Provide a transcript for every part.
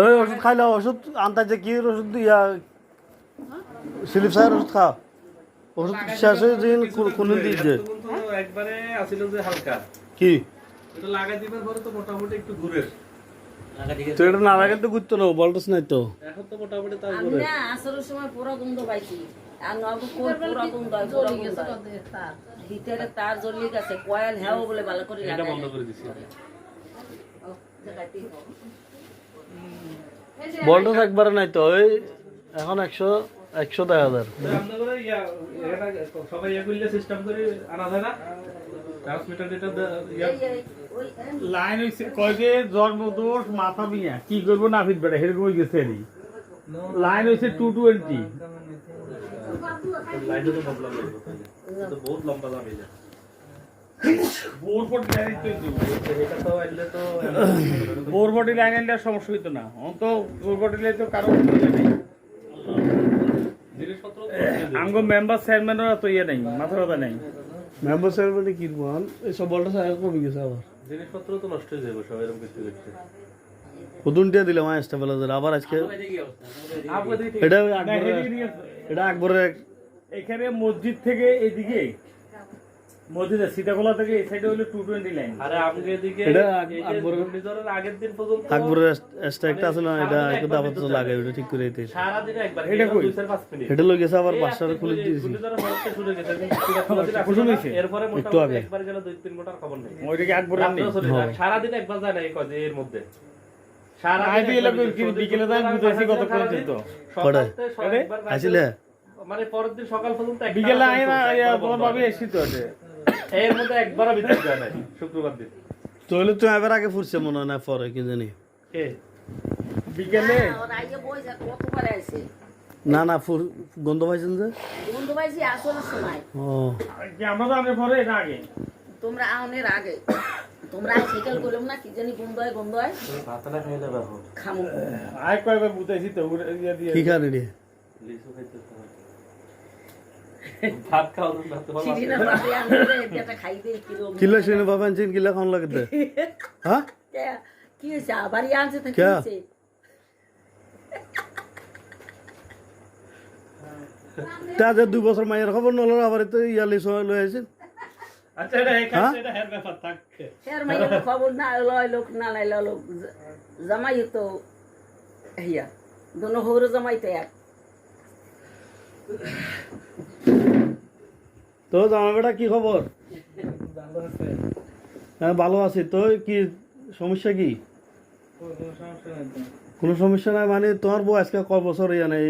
ওই ওষুধ খাইলে ওষুধ আনতে কি ওষুধ ইয়া সিলিপ সাহের ওষুধ খা ওষুধ শেষ হয়ে দিন কোন দিয়েছে একবারে আসিল যে হালকা কি এটা লাগাই দিবার পরে তো মোটামুটি একটু ঘুরে তো এটা না লাগাই তো ঘুরতো না বলতেছ নাই তো এখন তো মোটামুটি তাও আমি ঘুরে না আসরের সময় পুরো গন্ধ পাইছি আর নগর কোন পুরো গন্ধ হয় পুরো গন্ধ ভিতরে তার জ্বলিয়ে গেছে কয়েল হ্যাও বলে ভালো করে এটা লাগাই বন্ধ করে দিছি বলতেছ একবারে নাই তো ওই এখন 100 দেখা হাজার আপনাদের ইয়া এটা সবাই ইয়া করলে সিস্টেম করে আনা যায় না ট্রান্সমিটার যেটা ইয়া লাইন হইছে কয় যে জন্মদোষ মাথা বিয়া কি করব না ফিট বেড়ে হেরে কই গেছে রে লাইন হইছে 220 লাইনটা তো প্রবলেম হইছে তো বহুত লম্বা দাম এটা বোরবট লাইন তো এটা তো আইলে তো বোরবটি লাইন এর সমস্যা হইতো না অন তো বোরবটি লাইন তো কারো ইয়ে নাই জিনিসপত্র আঙ্গ মেম্বার চেয়ারম্যানের তো ইয়ে নাই মাথা ব্যথা নাই মেম্বার স্যার বলে কি বল এইসব বলটা সাহেব কমে গেছে আবার জিনিসপত্র তো নষ্ট হয়ে যাবে সব এরকম কিছু করতে কদুন দিয়ে দিলাম আজটা বেলা আবার আজকে এটা এটা আকবরের এখানে মসজিদ থেকে এদিকে মসজিদের সীতাকোলা থেকে এই সাইডে হলো 220 লাইন আরে আমগে এদিকে এটা এই যে আকবরের ঘূর্ণিঝড়ের আগের দিন পর্যন্ত আকবরের স্ট্রাইকটা আছে না এটা একটু আপাতত লাগে ওটা ঠিক করে দিতে সারা দিনে একবার এটা কই? 2-5 মিনিট এটা লই গেছে আবার বাসাটা খুলে দিয়েছি ঘূর্ণিঝড়ের হঠাৎ শুরু হয়ে গেছে কুসুম হইছে? এরপরে একটু মোটামুটি আগে। একবার গেল 2-3 ঘন্টার খবর নেই ওইটাকে আকবর নেই সারা দিনে একবার যায় না এই কয় যে এর মধ্যে সারা আইবি এলাকা বিকেলে যাই বুঝাইছি কত পর্যন্ত কটায়? আসলে মানে পরের দিন সকাল পর্যন্ত একটা বিকেলে আই না তোমার ভাবি এসি তো এটা এর মধ্যে একবারও ভিতরে যায় না শুক্রবার দিন তাহলে তুমি এবার আগে ফুরছে মনে হয় না পরে কি জানি কে বিকেলে ওরা আইয়ে বইছে কতবার আইছে না না গন্ধ পাইছেন যে গন্ধ পাইছি আসরের সময় ও কি আমরা তো আগে পরে না আগে তোমরা আউনের আগে তোমরা সাইকেল করলাম না কি জানি গন্ধ হয় ভাতটা খেয়ে যাবে এখন খামু আই কয়বার বুঝাইছি তো ইয়া দিয়ে কি খান রে লিচু খাইতে তো হয়। ভাত খাওয়া না তোমার সিরিনা বাপে আনলে এটা খাই দে কিলো কিলো শুনে বাবা আনছেন কিলো খাওয়ান লাগে দে হ্যাঁ কি হইছে আবারই আনছে তো কি কে? হইছে তা যে 2 বছর মায়ের খবর নল আবার তো ইয়ালি লই আছেন আচ্ছা এটা হ্যাঁ? এটা হের ব্যাপার থাক এর মাইয়া তো খবর না লয় লোক না লাইলো লোক জামাই তো হিয়া দোনো হৌর জামাই তো এক তো জামা বেটা কি খবর হ্যাঁ ভালো আছি তো কি সমস্যা কি কোনো সমস্যা নাই মানে তোমার বউ আজকে কয় বছর ইয়া নেই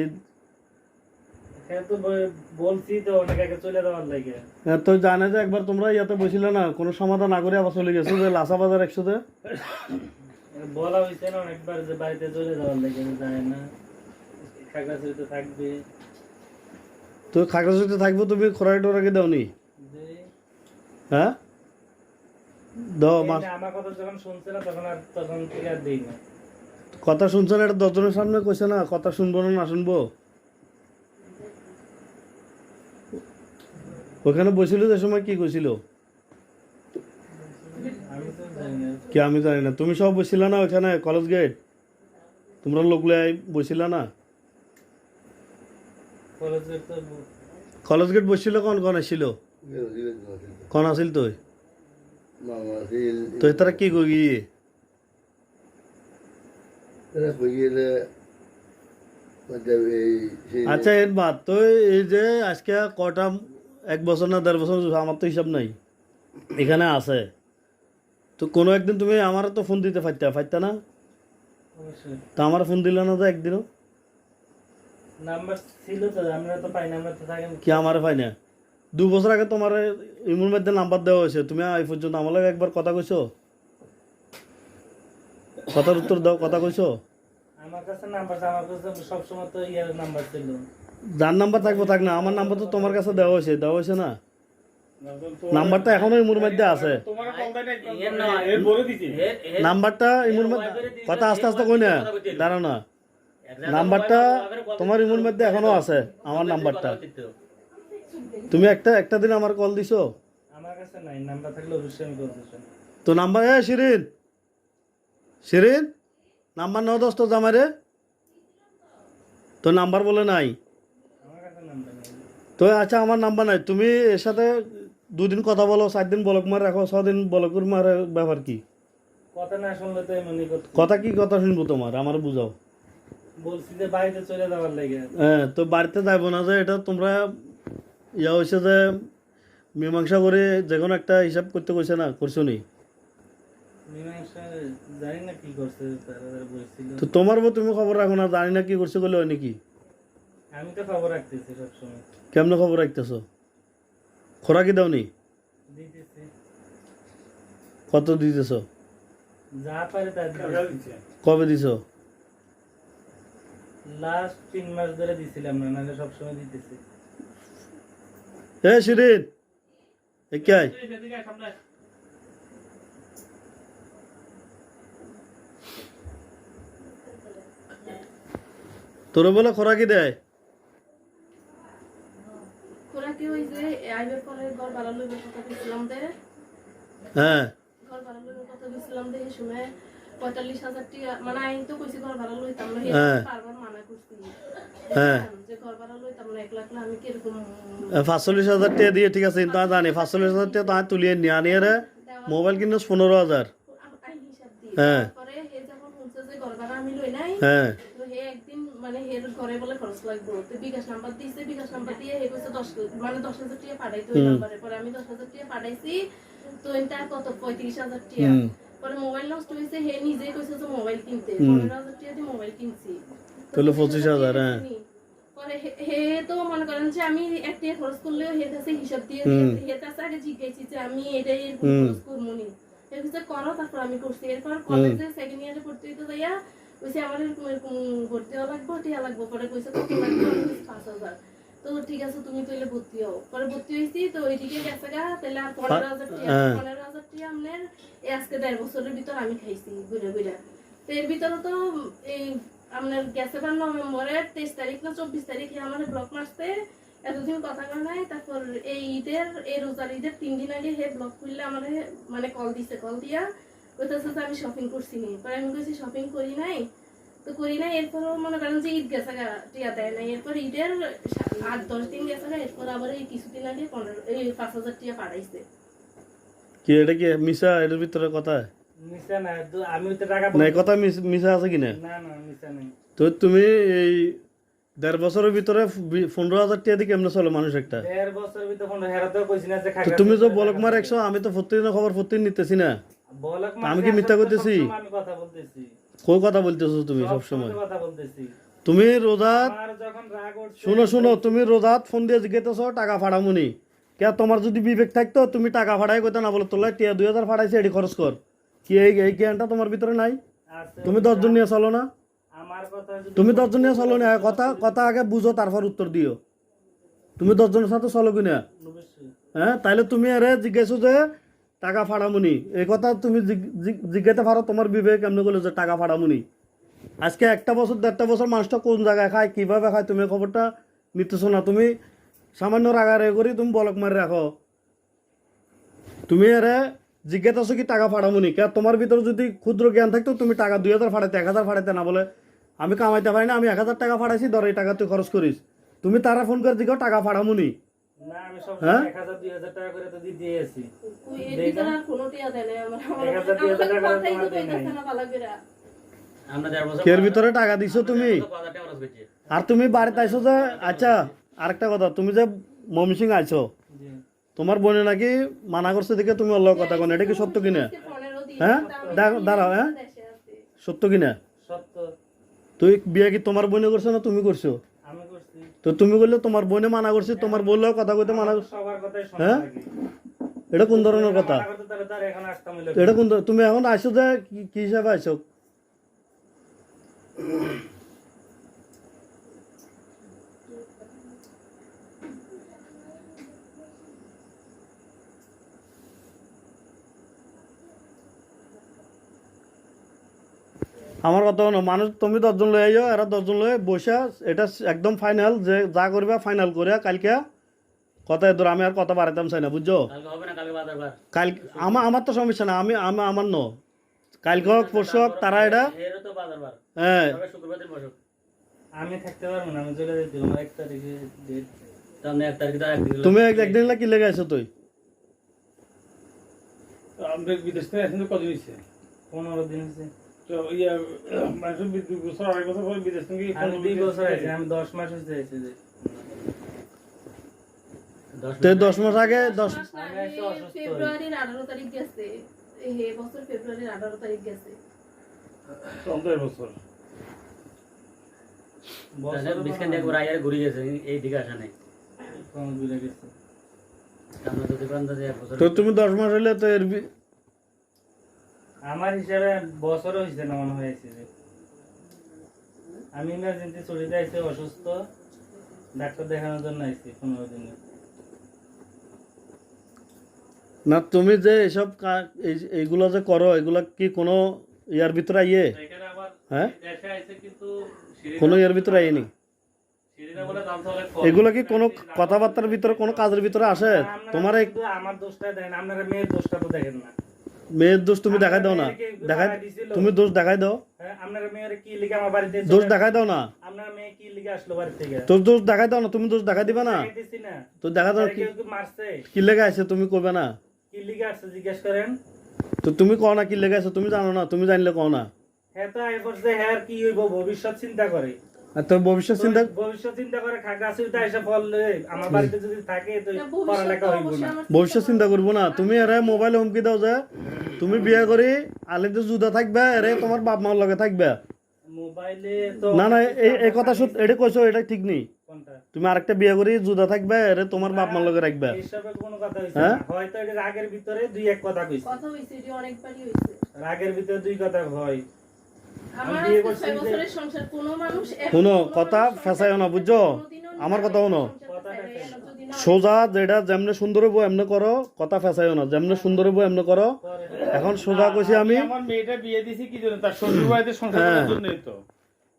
বলছি তো ওটাকে চলে যাওয়ার লাগে তো জানে যে একবার তোমরা ইয়াতে বসছিলে না কোনো সমাধান না করে আবার চলে গেছো যে লাসা বাজার 100-তে বলা হয়েছে না অনেকবার যে বাড়িতে চলে যাওয়ার লাগে যায় না খাগড়াছড়িতে থাকবে তো খাগড়াছড়িতে থাকবো তুমি খরাই টরাকে দাওনি হ্যাঁ দাও মাস আমার কথা যখন শুনছে না তখন থেকে আর দেই না কথা শুনছো না এটা 10 জনের সামনে কইছে না কথা শুনবো না শুনবো ওখানে বসছিল যে সময় কি কইছিল আমি তো জানি না কি আমি জানি না তুমি সব বসছিল না ওখানে কলেজ গেট তোমরা লোকলাই বসছিল না কলেজের তো কলেজ গেট বসছিল কোন আসছিল কোন আসিল তুই তো তারা কি কই গিয়ে আচ্ছা এর বাদ তো এই যে আজকে কটা 1 বছর না 1.5 বছর আমার তো হিসাব নাই এখানে আছে তো কোনো একদিন তুমি আমার তো ফোন দিতে পারতা না অবশ্যই তা আমার ফোন দিলে না তো একদিনও নাম্বার ছিল তো আমরা তো পাই নাম্বার তো থাকে কি আমার পাই না 2 বছর আগে তোমার ইমুর মধ্যে নাম্বার দেওয়া হয়েছে তুমি এই পর্যন্ত আমার লাগে একবার কথা কইছো কথার উত্তর দাও কথা কইছো আমার কাছে নাম্বার আমার কাছে সব সময় তো ইয়ার নাম্বার ছিল যার নাম্বার থাকবো থাক না আমার নাম্বার তো তোমার কাছে দেওয়া হয়েছে না নাম্বারটা এখনো ইমুর মধ্যে আছে তোমার কল দেয় না এর বলে দিছি নাম্বারটা ইমুর মধ্যে কথা আস্তে আস্তে কই না দাঁড়াও না নাম্বারটা তোমার ইমুর মধ্যে এখনো আছে আমার নাম্বারটা তুমি একটা দিন আমার কল দিছো আমার কাছে নাই নাম্বার থাকলে অবশ্যই আমি কল দিতাম তো নাম্বার শিরিন নাম্বার নাও দোস্ত জামাইরে, তো নাম্বার বলে নাই আমার কাছে নাম্বার নেই। তো আচ্ছা আমার নাম্বার নাই, তুমি এর সাথে 2 দিন কথা বলো, 4 দিন বলক মার রাখো, 6 দিন বলক মার, ব্যাপার কি? কথা না শুনলে তো এমনি করতে। কথা কি কথা শুনবো তোমার, আমার বুঝাও। বলছি যে বাড়িতে চলে যাওয়ার লাগে। হ্যাঁ, তো বাড়িতে যাইবো না যে এটা তোমরা ইয়া হয়েছে যে মীমাংসা করে যে কোনো একটা হিসাব করতে কইছে না, করছো নি? মীমাংসা জানি না কি করছে, তারা বলছিল। তো তোমার বউ তুমি খবর রাখো না, জানি না কি করছে বলে হয় নাকি? আমি তো খবর রাখতেছি সবসময়। কেমনে খবর রাখতেছো? খোরাকি দাওনি? দিতেছি, কত দিতেছো? যা পারে তা দিতেছি। কবে দিছো? লাস্ট 3 মাস ধরে দিছিলাম না, নাহলে সবসময় দিতেছি। এ শিরিন, একাই তোর বলে খোরাকি দেয়? ওরা কি ওই যে আইবের পরে ঘর ভাড়া লইবার কথা দিছিলাম দে, হ্যাঁ ঘর ভাড়া লইবার কথা দিছিলাম দে, এই সময় 45,000 টাকা, মানে আমি তো কইছি ঘর ভাড়া লইতাম না, হ্যাঁ। বারবার মানা করছি হ্যাঁ। যে ঘর ভাড়া লইতাম না, 1 লাখ না, আমি কিরকম 45,000 টাকা দিয়ে ঠিক আছে, তা জানি 45,000 টাকা তা তুলিয়ে নিয়ে আনিয়ে রে মোবাইল কিনো 15,000। আমি হিসাব দিই। হ্যাঁ। তারপরে হে যখন শুনছে যে ঘর ভাড়া আমি লই নাই, হ্যাঁ তো হে একদিন মানে হের ঘরে বলে খরচ লাগবে, তো বিকাশ নাম্বার দিয়েছে, বিকাশ নাম্বার দিয়ে হে কইছে 10,000 টাকা পাঠাইতে ওই নাম্বারে, পরে আমি 10,000 টাকা পাঠাইছি, তো এটা কত 35,000 টাকা। পরে মোবাইল নষ্ট হয়েছে, হে নিজেই কইছে যে মোবাইল কিনতে, 15,000 টাকা দিয়ে মোবাইল কিনছি। তাহলে 25,000, হ্যাঁ। পরে হে তো মনে করেন যে আমি একটা খরচ করলেও হে কাছে হিসাব দিয়ে হে কাছে আগে জিজ্ঞাসি যে আমি এটাই খরচ করবো নি, হে কাছে করো, তারপর আমি করছি। এরপর কলেজে 2nd ইয়ারে ভর্তি হইতে যাইয়া কইছে আমার এরকম ভর্তি হওয়া লাগবে, টিয়া লাগবে, পরে কইছে কত লাগবে, 5,000। তো ঠিক আছে তুমি তাহলে ভর্তি হও, পরে ভর্তি হয়েছি, তো ওইদিকে গেছে গা, তাহলে আর 15,000 টাকা, 15,000 টাকা আপনার এই আজকে 1.5 বছরের ভিতর আমি খাইছি ঘুরে ঘুরে। তো এর ভিতরে তো এই আপনার গেছে বা নভেম্বরের 23 তারিখ না 24 তারিখে আমার ব্লক মারছে, এতদিন কথা কয় নাই। তারপর এই ঈদের, এই রোজার ঈদের 3 দিন আগে হে ব্লক খুললে আমার মানে কল দিছে, কল দিয়া কইতাছে যে আমি শপিং করছি নি, পরে আমি কইছি শপিং করি নাই, তো করি নাই। এরপরও মনে করেন যে ঈদ গেছে গা, টিয়া দেয় নাই, এরপর ঈদের 8-10 দিন গেছে গা, এরপর আবার এই কিছুদিন আগে 5,000 টাকা পাঠাইছে। কি এটা কি মিশা এটার ভিতরে কথা মিশা না, তো আমি তো টাকা নাই, কথা মিশা আছে কিনা? না না মিশা নেই। তো তুমি এই 1.5 বছরের ভিতরে 15,000 টাকা দিয়ে কেমনে চলে মানুষ একটা? 1.5 বছরের ভিতর ফোন হেরাতেও কইছি না যে তো তুমি যে বলক মার 100, আমি তো প্রতিদিন খবর প্রতিদিন নিতেছি না, বলক আমি কি মিথ্যা করতেছি? আমি কথা বলতেছি, কই কথা বলতেছো তুমি সব সময়? কথা বলতেছি। তুমি রোজাত, আর যখন রাগ উঠছে, শুনো তুমি রোজাত ফোন দিয়ে জিজ্ঞেস টাকা ফাড়ামুনি কে? তোমার যদি বিবেক থাকতো তুমি টাকা ফাড়াই কইতে না, বলে তোলা টিয়া 2,000 ফাড়াইছে এটি খরচ কর, কি এই জ্ঞানটা তোমার ভিতরে নাই? আছে, তুমি 10 জন নিয়ে চলো না, আমার কথা যদি তুমি 10 জন নিয়ে চলো না, কথা আগে বুঝো তারপর উত্তর দিও। তুমি 10 জনের সাথে চলো কিনা? অবশ্যই। হ্যাঁ, তাইলে তুমি আরে জিজ্ঞেসো যে টাকা ফাড়ামুনি, এই কথা তুমি জিজ্ঞাসা পারো তোমার বিবেক এমনি বলে যে টাকা ফাড়ামুনি। আজকে 1 বছর 1.5 বছর মানুষটা কোন জায়গায় খায়, কিভাবে খায়, তুমি খবরটা নিতেছো না। তুমি সামান্য রাগারে করি তুমি বলক মারি রাখো, তুমি আরে জিজ্ঞাসা কি টাকা ফাড়ামুনি কে? তোমার ভিতরে যদি ক্ষুদ্র জ্ঞান থাকতো তুমি টাকা 2,000 ফাড়াইতে, 1,000 ফাড়াইতে না, বলে আমি কামাইতে পারি না, আমি 1,000 টাকা ফাড়াইছি, ধর এই টাকা তুই খরচ করিস। তুমি তারা ফোন করে জিজ্ঞাসা টাকা ফাড়ামুনি। না আমি সব হ্যাঁ? 1,000-2,000 টাকা করে তো দিতে আছি। এর ভিতরে আর কোনো টিয়া দেয় নাই আমার, 1,000-2,000 টাকা কথাই তো তোমার দেয় নাই। কইতাছে না ভালো করে। আমরা 1.5 বছর কের ভিতরে টাকা দিছো তুমি, 5,000 টাকা খরচ করছি। আর তুমি বাড়িতে আইসো যে, আচ্ছা আরেকটা কথা, তুমি যে ময়মনসিং আইছো, জি। তোমার বোনে নাকি মানা করছে দেখে তুমি অল্লাহ কথা কোন, এটা কি সত্য কিনা? 15 দিন হ্যাঁ, দাঁড়াও, হ্যাঁ, দেশে আছে। সত্য কিনা? সত্য, তুই বিয়ে কি তোমার বোনে করছো না তুমি করছো? আমি করছি। তো তুমি বললে তোমার বোনে মানা করছে, তোমার বললেও কথা কইতে মানা করছে, সবার কথাই শোনা হ্যাঁ? লাগে। এটা কোন ধরনের কথা? মানা করতে তাহলে তার এখন আসতাম হইলো। এটা কোন তুমি এখন আইসো যে কি হিসাবে আইসো? আমার কথা হলো মানুষ, তুমি 10 জন লয়ে যাও, এরা 10 জন লয়ে বসে এটা একদম ফাইনাল, যে যা করবে ফাইনাল করে কালকে কথা ধর, আমি আর কথা বাড়াইতাম চাই না, বুঝছো? কালকে হবে না, কালকে বাজার বার। কাল আমার তো সমস্যা না, আমি আমার ন কালকে হোক পরশু হোক তারা এটা এরও তো বাজার বার হ্যাঁ তবে শুক্রবার দিন বসো আমি থাকতে পারবো না, আমি চলে যেতে আমার 1 তারিখে ডেট। তাহলে 1 তারিখে তো একদিন তুমি একদিন না কি লেগে আছো তুই আমরা বিদেশ থেকে আসেন তো কত হয়েছে 15 দিন হচ্ছে। তো ইয়া মানুষ 2 বছর 2.5 বছর পরে বিদেশ থেকে আমি 2 বছর আছি, আমি 10 মাস হচ্ছে আছি যে। 10 মাস আগে 10 মাস না, আমি একটু অসুস্থ হই। ফেব্রুয়ারির 18 তারিখ গেছে, এই বছর ফেব্রুয়ারির 18 তারিখ গেছে। 15 বছর বছর বিস্কান দিয়ে একবার আইয়ার ঘুরে গেছে এই দিকে আসা নাই কম দূরে গেছে। আমরা তো দোকানদার 1 বছর তো তুমি 10 মাস হলে তো এর আমার হিসাবে বছরও হয়েছে না মনে হয়েছে যে। আমি ইমার্জেন্সি চলে আইছি অসুস্থ, ডাক্তার দেখানোর জন্য আইছি 15 দিনে। না তুমি যে এসব এইগুলো যে করো এগুলা কি কোনো ইয়ার ভিতরে আইয়ে এখানে আবার হ্যাঁ দেশে আইছে কিন্তু কোনো ইয়ার ভিতরে আইনি সিরিনা বলে দাম তো অনেক কম। এগুলা কি কোনো কথাবার্তার ভিতরে কোনো কাজের ভিতরে আসে আপনারা তোমার এই শুধু আমার দোষটা দেন, আপনারা মেয়ের দোষটা তো দেখেন না। মেয়ের দোষ তুমি দেখাই দাও না দেখাই তুমি দোষ দেখাই দাও হ্যাঁ, আপনারা মেয়ের কি লিখে আমার বাড়িতে দোষ দেখাই দাও না আপনার মেয়ে কি লিখে আসলো বাড়ি থেকে? তোর দোষ দেখাই দাও না তুমি দোষ দেখাই দিবা না দেখাইতেছি না। তো দেখা দাও আরে কি কেউ কি মারছে? কি লেগে আছে তুমি কইবে না কি লিখে আসছে জিজ্ঞেস করেন। তো তুমি কও না কি লেগে আছে তুমি জানো না তুমি জানলে কও না হ্যাঁ তো আই করছে, হ্যাঁ কি হইব ভবিষ্যৎ চিন্তা করে। আর তোর ভবিষ্যৎ চিন্তা ভবিষ্যৎ চিন্তা করে খাগাছুইতা এসে বললে আমার বাড়িতে যদি থাকে তো না, পড়ালেখা হইব অবশ্যই না। আমার ভবিষ্যৎ চিন্তা করবো না তুমি এরে মোবাইলে হুমকি দাও যে তুমি বিয়ে করি আলিতে জুদা থাকবে এরে তোমার বাপ মার লগে থাকবে মোবাইলে তো না না এই কথা সত্যি এটা কইছো এটা ঠিক নেই কোনটা? তুমি আরেকটা বিয়ে করি জুদা থাকবে এরে তোমার বাপ মার লগে রাখবে এইসবে কোনো কথা হইছে হ্যাঁ? না। হয়তো এটা রাগের ভিতরে দুই এক কথা কইছে। কথা হইছে, এটি অনেকবারই হইছে। রাগের ভিতরে দুই কথা হয়। আমার বিয়ে আজকে করছি 6 যে- বছরের সংসার, কোনো মানুষ শুনো, কোনো কথা মানুষ ফেঁসাইও না, বুঝছো? কোনোদিনও আমার কথা শুনো। সংসারটা ফেরাইয়া না, যদি না সোজা যেটা যেমনে সুন্দর হইব এমনি করো কথা ফেঁসাইও না যেমনে সুন্দর হইব এমনি করো এখন সোজা কইছি আমি আমার মেয়েটা বিয়ে দিছি কি জন্য তার শ্বশুর বাড়িতে সংসার হ্যাঁ। করার জন্যই তো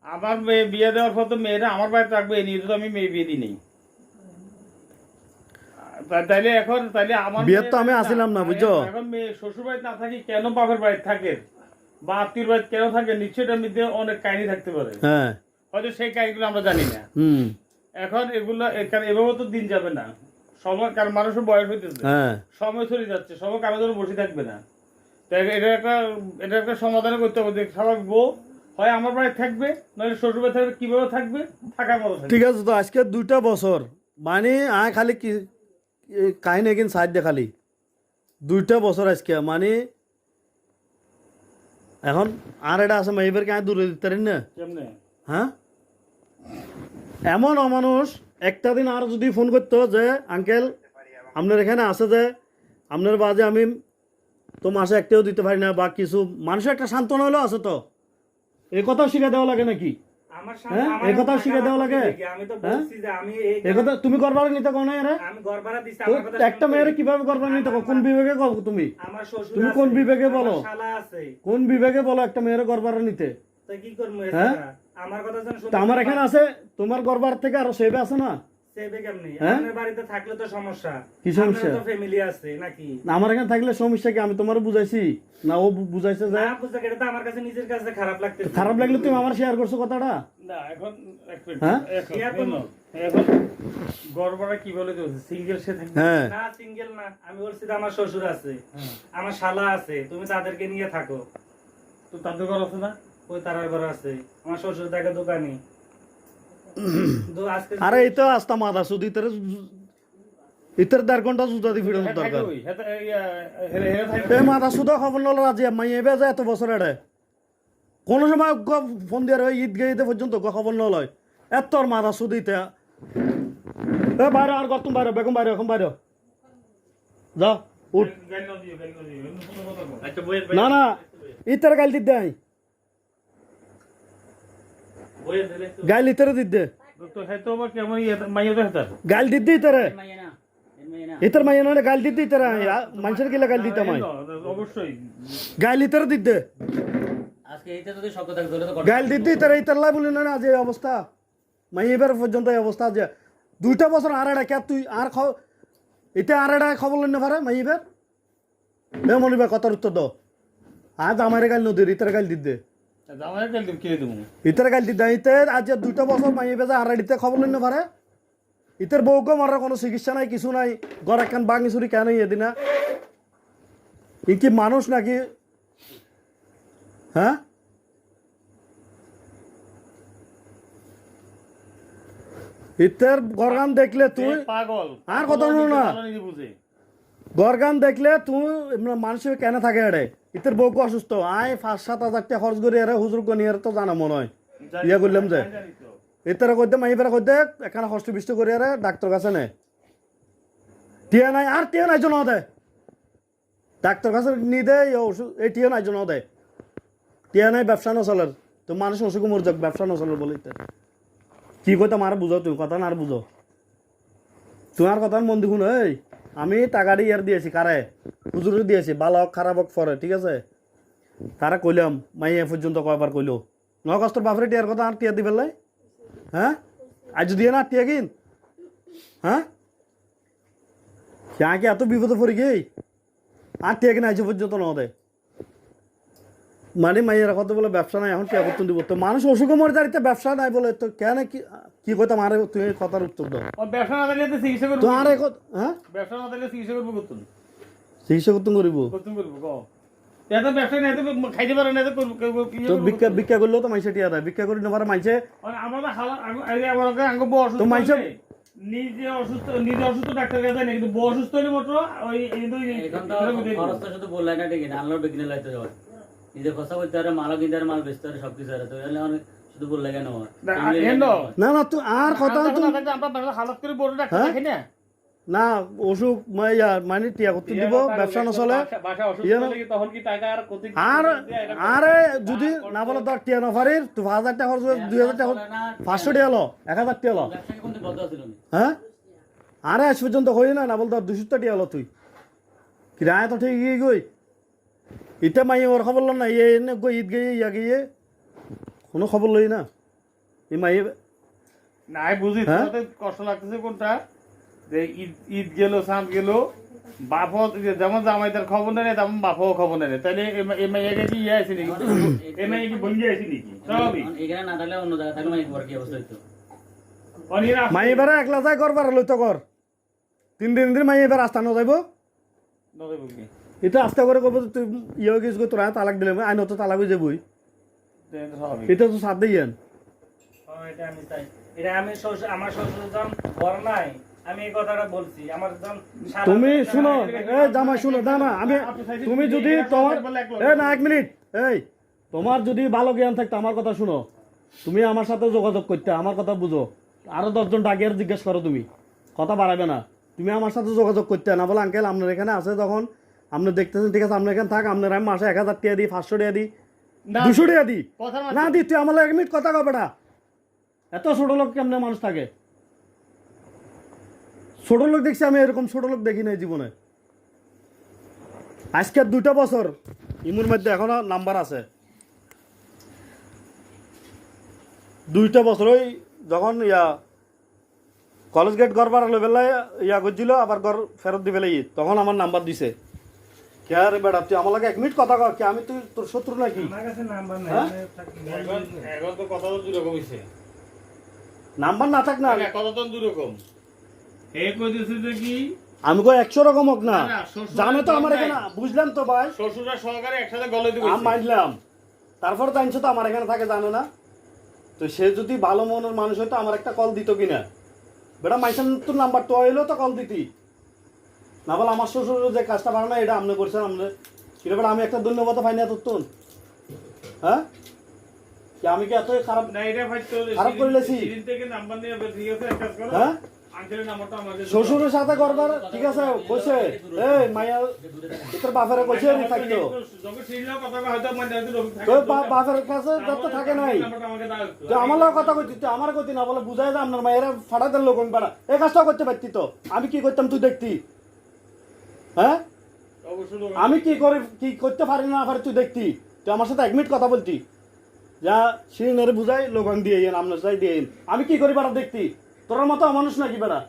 আমার মেয়ে বিয়ে দেওয়ার পর তো মেয়েরা আমার বাড়িতে থাকবে এই নিয়ে তো আমি মেয়ে বিয়ে দিই নেই তাইলে এখন তাইলে আমার বিয়ের তো মেয়ে- আমি আসিলাম না, বুঝছো? এখন মেয়ে শ্বশুর বাড়িতে না থাকি কেন বাপের বাড়িতে থাকে বা আত্মীয় বাড়িতে কেন থাকে নিশ্চয়ই এটার মধ্যে অনেক কাহিনী থাকতে পারে হ্যাঁ হয়তো সেই কাহিনীগুলো আমরা জানি না হুম এখন এগুলো কারণ এভাবে তো দিন যাবে না সময় কারণ মানুষের বয়স হইতেছে হ্যাঁ সময় চলে যাচ্ছে সময় কারোর জন্য বসে থাকবে না তাই এটা একটা সমাধান করতে হবে যে সবাই বউ হয় আমার বাড়ি থাকবে নইলে শ্বশুর বাড়ি থাকবে কিভাবে থাকবে থাকার মতো থাকবে ঠিক আছে তো আজকে 2টা বছর মানে আয় খালি কি কাহিনী কিন সাইড দে খালি 2টা বছর আজকে মানে এখন আর এটা আছে মাইবের কে দূরে দিতে পারেন না কেমনে হ্যাঁ এমন অমানুষ একটা দিন আর যদি ফোন করতো যে আঙ্কেল আপনার এখানে আছে যে আপনার বাজে আমি তো মাসে একটাও দিতে পারি না বা কিছু মানুষের একটা সান্ত্বনা হলেও আছে তো এই কথাও শিখে দেওয়া লাগে নাকি আমার হ্যাঁ? আমার এই কথা শিখে দেওয়া লাগে? আমি তো হ্যাঁ? বলছি যে আমি এই এই কথা তুমি করবার নিতে কোন এরা আমি ঘর ভাড়া দিছি তো আমার কথা একটা শুনতে। মেয়ের কিভাবে করবার নিতে কও? কোন বিবেকে কও তুমি আমার শ্বশুর তুমি আছে, কোন বিবেকে বলো? আমার শালা আছে, কোন বিবেকে বলো একটা মেয়ের করবার নিতে তো কি করব হ্যাঁ? আমার কথা যেন শুনতে তা আমার এখানে আছে তোমার করবার থেকে আরো সেবে আছে না সেবে কেমনি হ্যাঁ? আপনার বাড়িতে থাকলে তো সমস্যা কি সমস্যা? আপনার তো ফ্যামিলি আছে নাকি না, আমার এখানে থাকলে সমস্যা কি আমি তোমার বুঝাইছি না ও বুঝাইছে যে না বুঝতে এটা তো আমার কাছে নিজের কাছে খারাপ লাগতেছে খারাপ লাগলে তুমি আমার শেয়ার করছো কথাটা না এখন এক মিনিট, হ্যাঁ? এখন এখন গড়বড়া কি বলে সিঙ্গেল সে থাকবে হ্যাঁ না সিঙ্গেল না আমি বলছি যে আমার শ্বশুর আছে আমার শালা আছে তুমি তাদেরকে নিয়ে থাকো তো তাদের ঘর আছে না ওই তারার ঘর আছে আমার শ্বশুর থাকে দোকানে আজকে আরে এই তো আস্তা মাথা শুধু ইতর 1.5 ঘন্টা জুতা দি ফিরন হ্যাঁ, দরকার থাকে ওই, হ্যাঁ, হেরে হেরে থাকে। এই মাথা শুধু খবর নল রাজি মাই এবে যায় এত বছর এড়ে কোন সময় ফোন দিয়ে রয় ঈদ গেইতে পর্যন্ত খবর নল হয় এত মাথা শুধু ইতে এ বাইরে আর গতম বাইরে বেগম বাইরে এখন বাইরে যা উঠ গাড়ি না দিও, গাড়ি না দিও, এমনি কোনো কথা বলো। আচ্ছা বইয়ের না না ইতর গাইল দিতে আই বইয়ের দিলে একটু গাইল ইতরে দিতে তো হয়তো আবার কেমন মাইয়া তো হেতার গাইল দিতে ইতরে মাইয়া না মাইয়া না ইতর মাইয়া না গাইল দিতে ইতরে মানুষের গিলা গাইল দিতে মাই অবশ্যই গাইল ইতরে দিতে আজকে এইটা যদি শব্দ থাকে তাহলে তো গাইল দিতে ইতরে ইতর লাই বলি না না যে অবস্থা মাই এবার পর্যন্ত এই অবস্থা যে 2টা বছর আর এটা কে তুই আর এটা আর এটা খবর লইনে পারে মাই এবার এ মনিবা কথার উত্তর দাও আজ আমার গাইল নদীর ইতরে গাইল দিতে জামাই তেল দিব কিনে দেবো ইতার গাল দিদা ইতের আজ 2টা বছর মাইয়ে বেজা আড়াইতে খবর লইন পারে ইতের বউকে মারার কোনো চিকিৎসা নাই কিছু নাই ঘর একখান বাঙি চুরি কেন ইয়ে দিনা ই কি মানুষ নাকি হ্যাঁ ইতের গরগান দেখলে তুই পাগল আর কথা শুনো না। নিজে বুঝে গরগান দেখলে তুই মানুষের কেন থাকে এড়ে ইতের বউকে অসুস্থ আয় 5-7 হাজার টাকা খরচ করে এরা হুজুর গনিয়ে তো জানা মনে হয় ইয়া করলাম যে এতারা কইতে মাইবেরা কইতে এখানে কষ্ট বিষ্ট করে আরে ডাক্তার কাছে নেয় টিয়া নাই আর টিয়া নাই জন্য দেয় ডাক্তার কাছে নিয়ে দেয় এই টিয়া নাই জন্য দেয় টিয়া নাই ব্যবসা নচলের তো মানুষ অসুখ মর যাক ব্যবসা নচলের বলিতে কি কইতাম আর বুঝো তুমি কথা না আর বুঝো তোমার কথা মন দেখুন এই আমি টাকাটি ইয়ার দিয়েছি কারে হুজুরে দিয়েছি ভালো হোক খারাপ হোক পরে ঠিক আছে তারা কইলাম মাই এ পর্যন্ত কয়বার কইলো ন কষ্টর বাপরে টিয়ার কথা আর টিয়া দিবে লাই হ্যাঁ আজ দিয়ে না টিয়া কিন হ্যাঁ কি এত বিপদে পড়ে গেই আর টিয়া কিনা আজ পর্যন্ত ন দেয় মানে মাইয়েরা কত বলে ব্যবসা নাই এখন টিয়া করতে দিব তো মানুষ অসুখে মরে দাঁড়িয়ে ব্যবসা নাই বলে তো কেন কি কইতাম আরে তুমি কথার উত্তর দাও ও ব্যবসা না দিলে তো চিকিৎসা করব তো আরে হ্যাঁ ব্যবসা না দিলে চিকিৎসা করব করতুন চিকিৎসা করতে করিব কো এত ব্যবসা নাই তো খাইতে পারে না তো তো ভিক্ষা করলেও তো মাইসে টিয়া দেয় ভিক্ষা করি না পারে মাইসে আমাদের আমাদের আঙ্গ বউ অসুস্থ তো মাইসে নিজে অসুস্থ ডাক্তার কাছে যায় না কিন্তু বউ অসুস্থ হলে মাত্র ওই কিন্তু এখন তো খরচটা শুধু বললাই না ঠিক না আনলো বিকিনে লাইতে যাওয়ার নিজে খরচা করতে পারে মালও কিনতে পারে মাল বেচতে পারে সবকিছু আর তো এলে অনেক শুধু বললে কেন না না তুই আর কথা তো আমরা হালত করে বড় ডাক্তার দেখি না না অসুখ মানে টিয়া করতে দিব ব্যবসা নচলে তখন কি টাকা আর ক্ষতি আর আরে যদি না বলে তোর টিয়া নফারির তুই 1000 টাকা খরচ 2000 টাকা 500 টাকা হলো 1000 টাকা হলো ব্যবসাকে কোনদিন বন্ধ ছিল না হ্যাঁ আরে আজ পর্যন্ত হই না বল তোর 200 টাকা হলো তুই কিরায় তো ঠিক গই ইটা মাই ওর খবর লন না এনে গই ঈদ গই ইয়া গিয়ে কোনো খবর লই না এই মাই নাই বুঝি তোতে কষ্ট লাগতেছে কোনটা যে ঈদ গেল চাঁদ গেল বাপও যেমন জামাইদার খবর নেই তেমন বাপও খবর নেই তাহলে এই মাইয়াকে কি ইয়ে আছে নাকি এই মাইয়া কি বন্ধু আছে নাকি স্বাভাবিক এখানে না থাকলে অন্য জায়গায় থাকলে মাইক কি অবস্থা হইতো অনিরা মাই এবারে একলা যাই করবার লইতো কর 3 দিন মাই এবার রাস্তা ন যাইব নদে বুকি এটা আস্তে করে কব তুই ইয়ে কিছু তোরা তালাক দিলে আইন তো তালাক হয়ে যাবই স্বাভাবিক এটা তো সাথ দিয়েন এটা আমি চাই এটা আমি আমার শ্বশুর যখন ঘর নাই আমি এই কথাটা বলছি আমার যখন তুমি শুনো এ জামাই শুনো না না আমি তুমি যদি তোমার এ না 1 মিনিট এই তোমার যদি ভালো জ্ঞান থাকতো আমার কথা শুনো তুমি আমার সাথে যোগাযোগ করতে আমার কথা বুঝো আরো 10 জন ডাকিয়ে জিজ্ঞেস করো তুমি কথা বাড়াবে না তুমি আমার সাথে যোগাযোগ করতে না বলে আঙ্কেল আপনার এখানে আছে তখন আপনি দেখতেছেন ঠিক আছে আপনার এখানে থাক আপনার আমি মাসে 1000 টাকা দিই 500 টাকা দিই 200 টাকা দিই না দিই তুই আমার 1 মিনিট কথা কবে না এত ছোট লোক কেমনে মানুষ থাকে ছোট লোক দেখছি আমি এরকম ছোট লোক দেখি নাই জীবনে আজকে 2টা বছর ইমুর মধ্যে এখনো নাম্বার আছে 2টা বছর ওই যখন কলেজ গেট ঘর ভাড়া বেলায় করছিল আবার ঘর ফেরত দিবে তখন আমার নাম্বার দিছে কে আরে বেড়া তুই আমার লাগে 1 মিনিট কথা কর কি আমি তুই তোর শত্রু নাকি আমার কাছে নাম্বার নাই এখন তো কথা তো দুরকম হইছে নাম্বার না থাক না কথা তো দুরকম হে কইতেছে যে কি আমি কই 100 রকম হোক না না, শ্বশুর জানো তো আমার নাই। এখানে বুঝলাম তো ভাই শ্বশুরা সহকারে একসাথে গলে দিব আমি মানলাম তারপর জানছো তো আমার এখানে থাকে জানে না তো সে যদি ভালো মনের মানুষ হতো আমার একটা কল দিত কিনা বেটা মাইসান তোর নাম্বার তো এলো তো কল দিতি না বলে আমার শ্বশুর যে কাজটা পারে না এটা আপনি করছেন আপনি কিরে বেটা আমি একটা ধন্যবাদ পাই না তোর হ্যাঁ কি আমি কি এত খারাপ না এটা ভাই তো খারাপ করে লেছি। সিরিন থেকে নাম্বার নিয়ে ঠিক আছে এক কাজ করো হ্যাঁ আঙ্কেলের নাম্বারটা আমাকে দাও। শ্বশুরের সাথে করবার ঠিক আছে কইছে এই মাইয়া তোর বাপের কইছে নি থাকতো যখন সিরিয়াল কথা হয়তো মানে রবি থাকে তোর বাপের কাছে যত থাকে নাই নাম্বারটা আমাকে দাও তো আমার লোক কথা কইতি তুই আমার কইতি না বলে বুঝাই যা আপনার মায়েরা ফাটা দেন লোক পাড়া এই কাজটা করতে পারতি তো আমি কি করতাম তুই দেখতি হ্যাঁ অবশ্যই লোক- আমি কি করে কি করতে পারি না পারি তুই দেখতি তুই আমার সাথে 1 মিনিট কথা বলতি যা সিনেরে বুঝাই লোকাং দিয়ে আপনার চাই দিয়ে আমি কি করি বেড়া দেখতি তোর মতো মানুষ নাকি বেড়া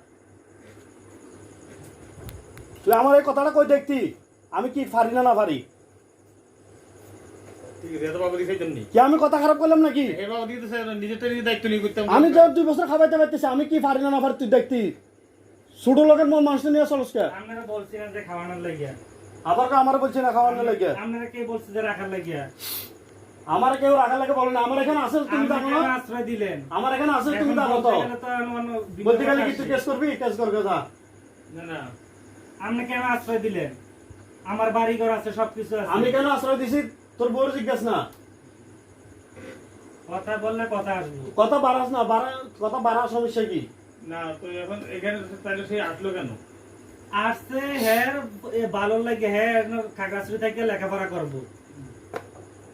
তুই আমার এই কথাটা কই দেখতি আমি কি পারি না পারি ঠিক আছে, এত বাবা দিকে তেমনি। কি আমি কথা খারাপ করলাম নাকি? এই বাবা দিকে তো নিজেরটা নিজে দায়িত্ব নিয়ে করতাম। আমি তো 2 বছর খাবাইতে পারতেছি, আমি কি পারি না পারি তুই দেখতি? ছোট লোকের মানুষ নিয়ে চলস কে? আপনারা বলছিলেন যে খাওয়ানোর লাগিয়া, আবার আমার বলছি না খাওয়ানোর লাগে। আপনারা কে বলছে যে রাখার লাগিয়া? আমার কেউ রাখার লাগে বলে না, আমার এখানে আছে তুমি আপনি জানো কেন না? আশ্রয় দিলেন? আমার এখানে আছে তুমি এখন জানো বলতে তো? গেলে তো অন্য বিপদ বলতে গেলে কি আসছে। তুই কেস করবি? কেস করবে যা। না না, আপনি কেন আশ্রয় দিলেন? আমার বাড়ি ঘর আছে, সবকিছু আছে। আমি কেন আশ্রয় দিছি তোর বউর জিজ্ঞাসা না? কথা বললে কথা আসবো। কথা বাড়াস না, কথা বাড়ার সমস্যা কি? না তো এখন এখানে তাহলে সে আসলো কেন? আসছে হ্যাঁ ভালো লাগে, হ্যাঁ খাগড়াছড়ি থেকে লেখাপড়া করবো,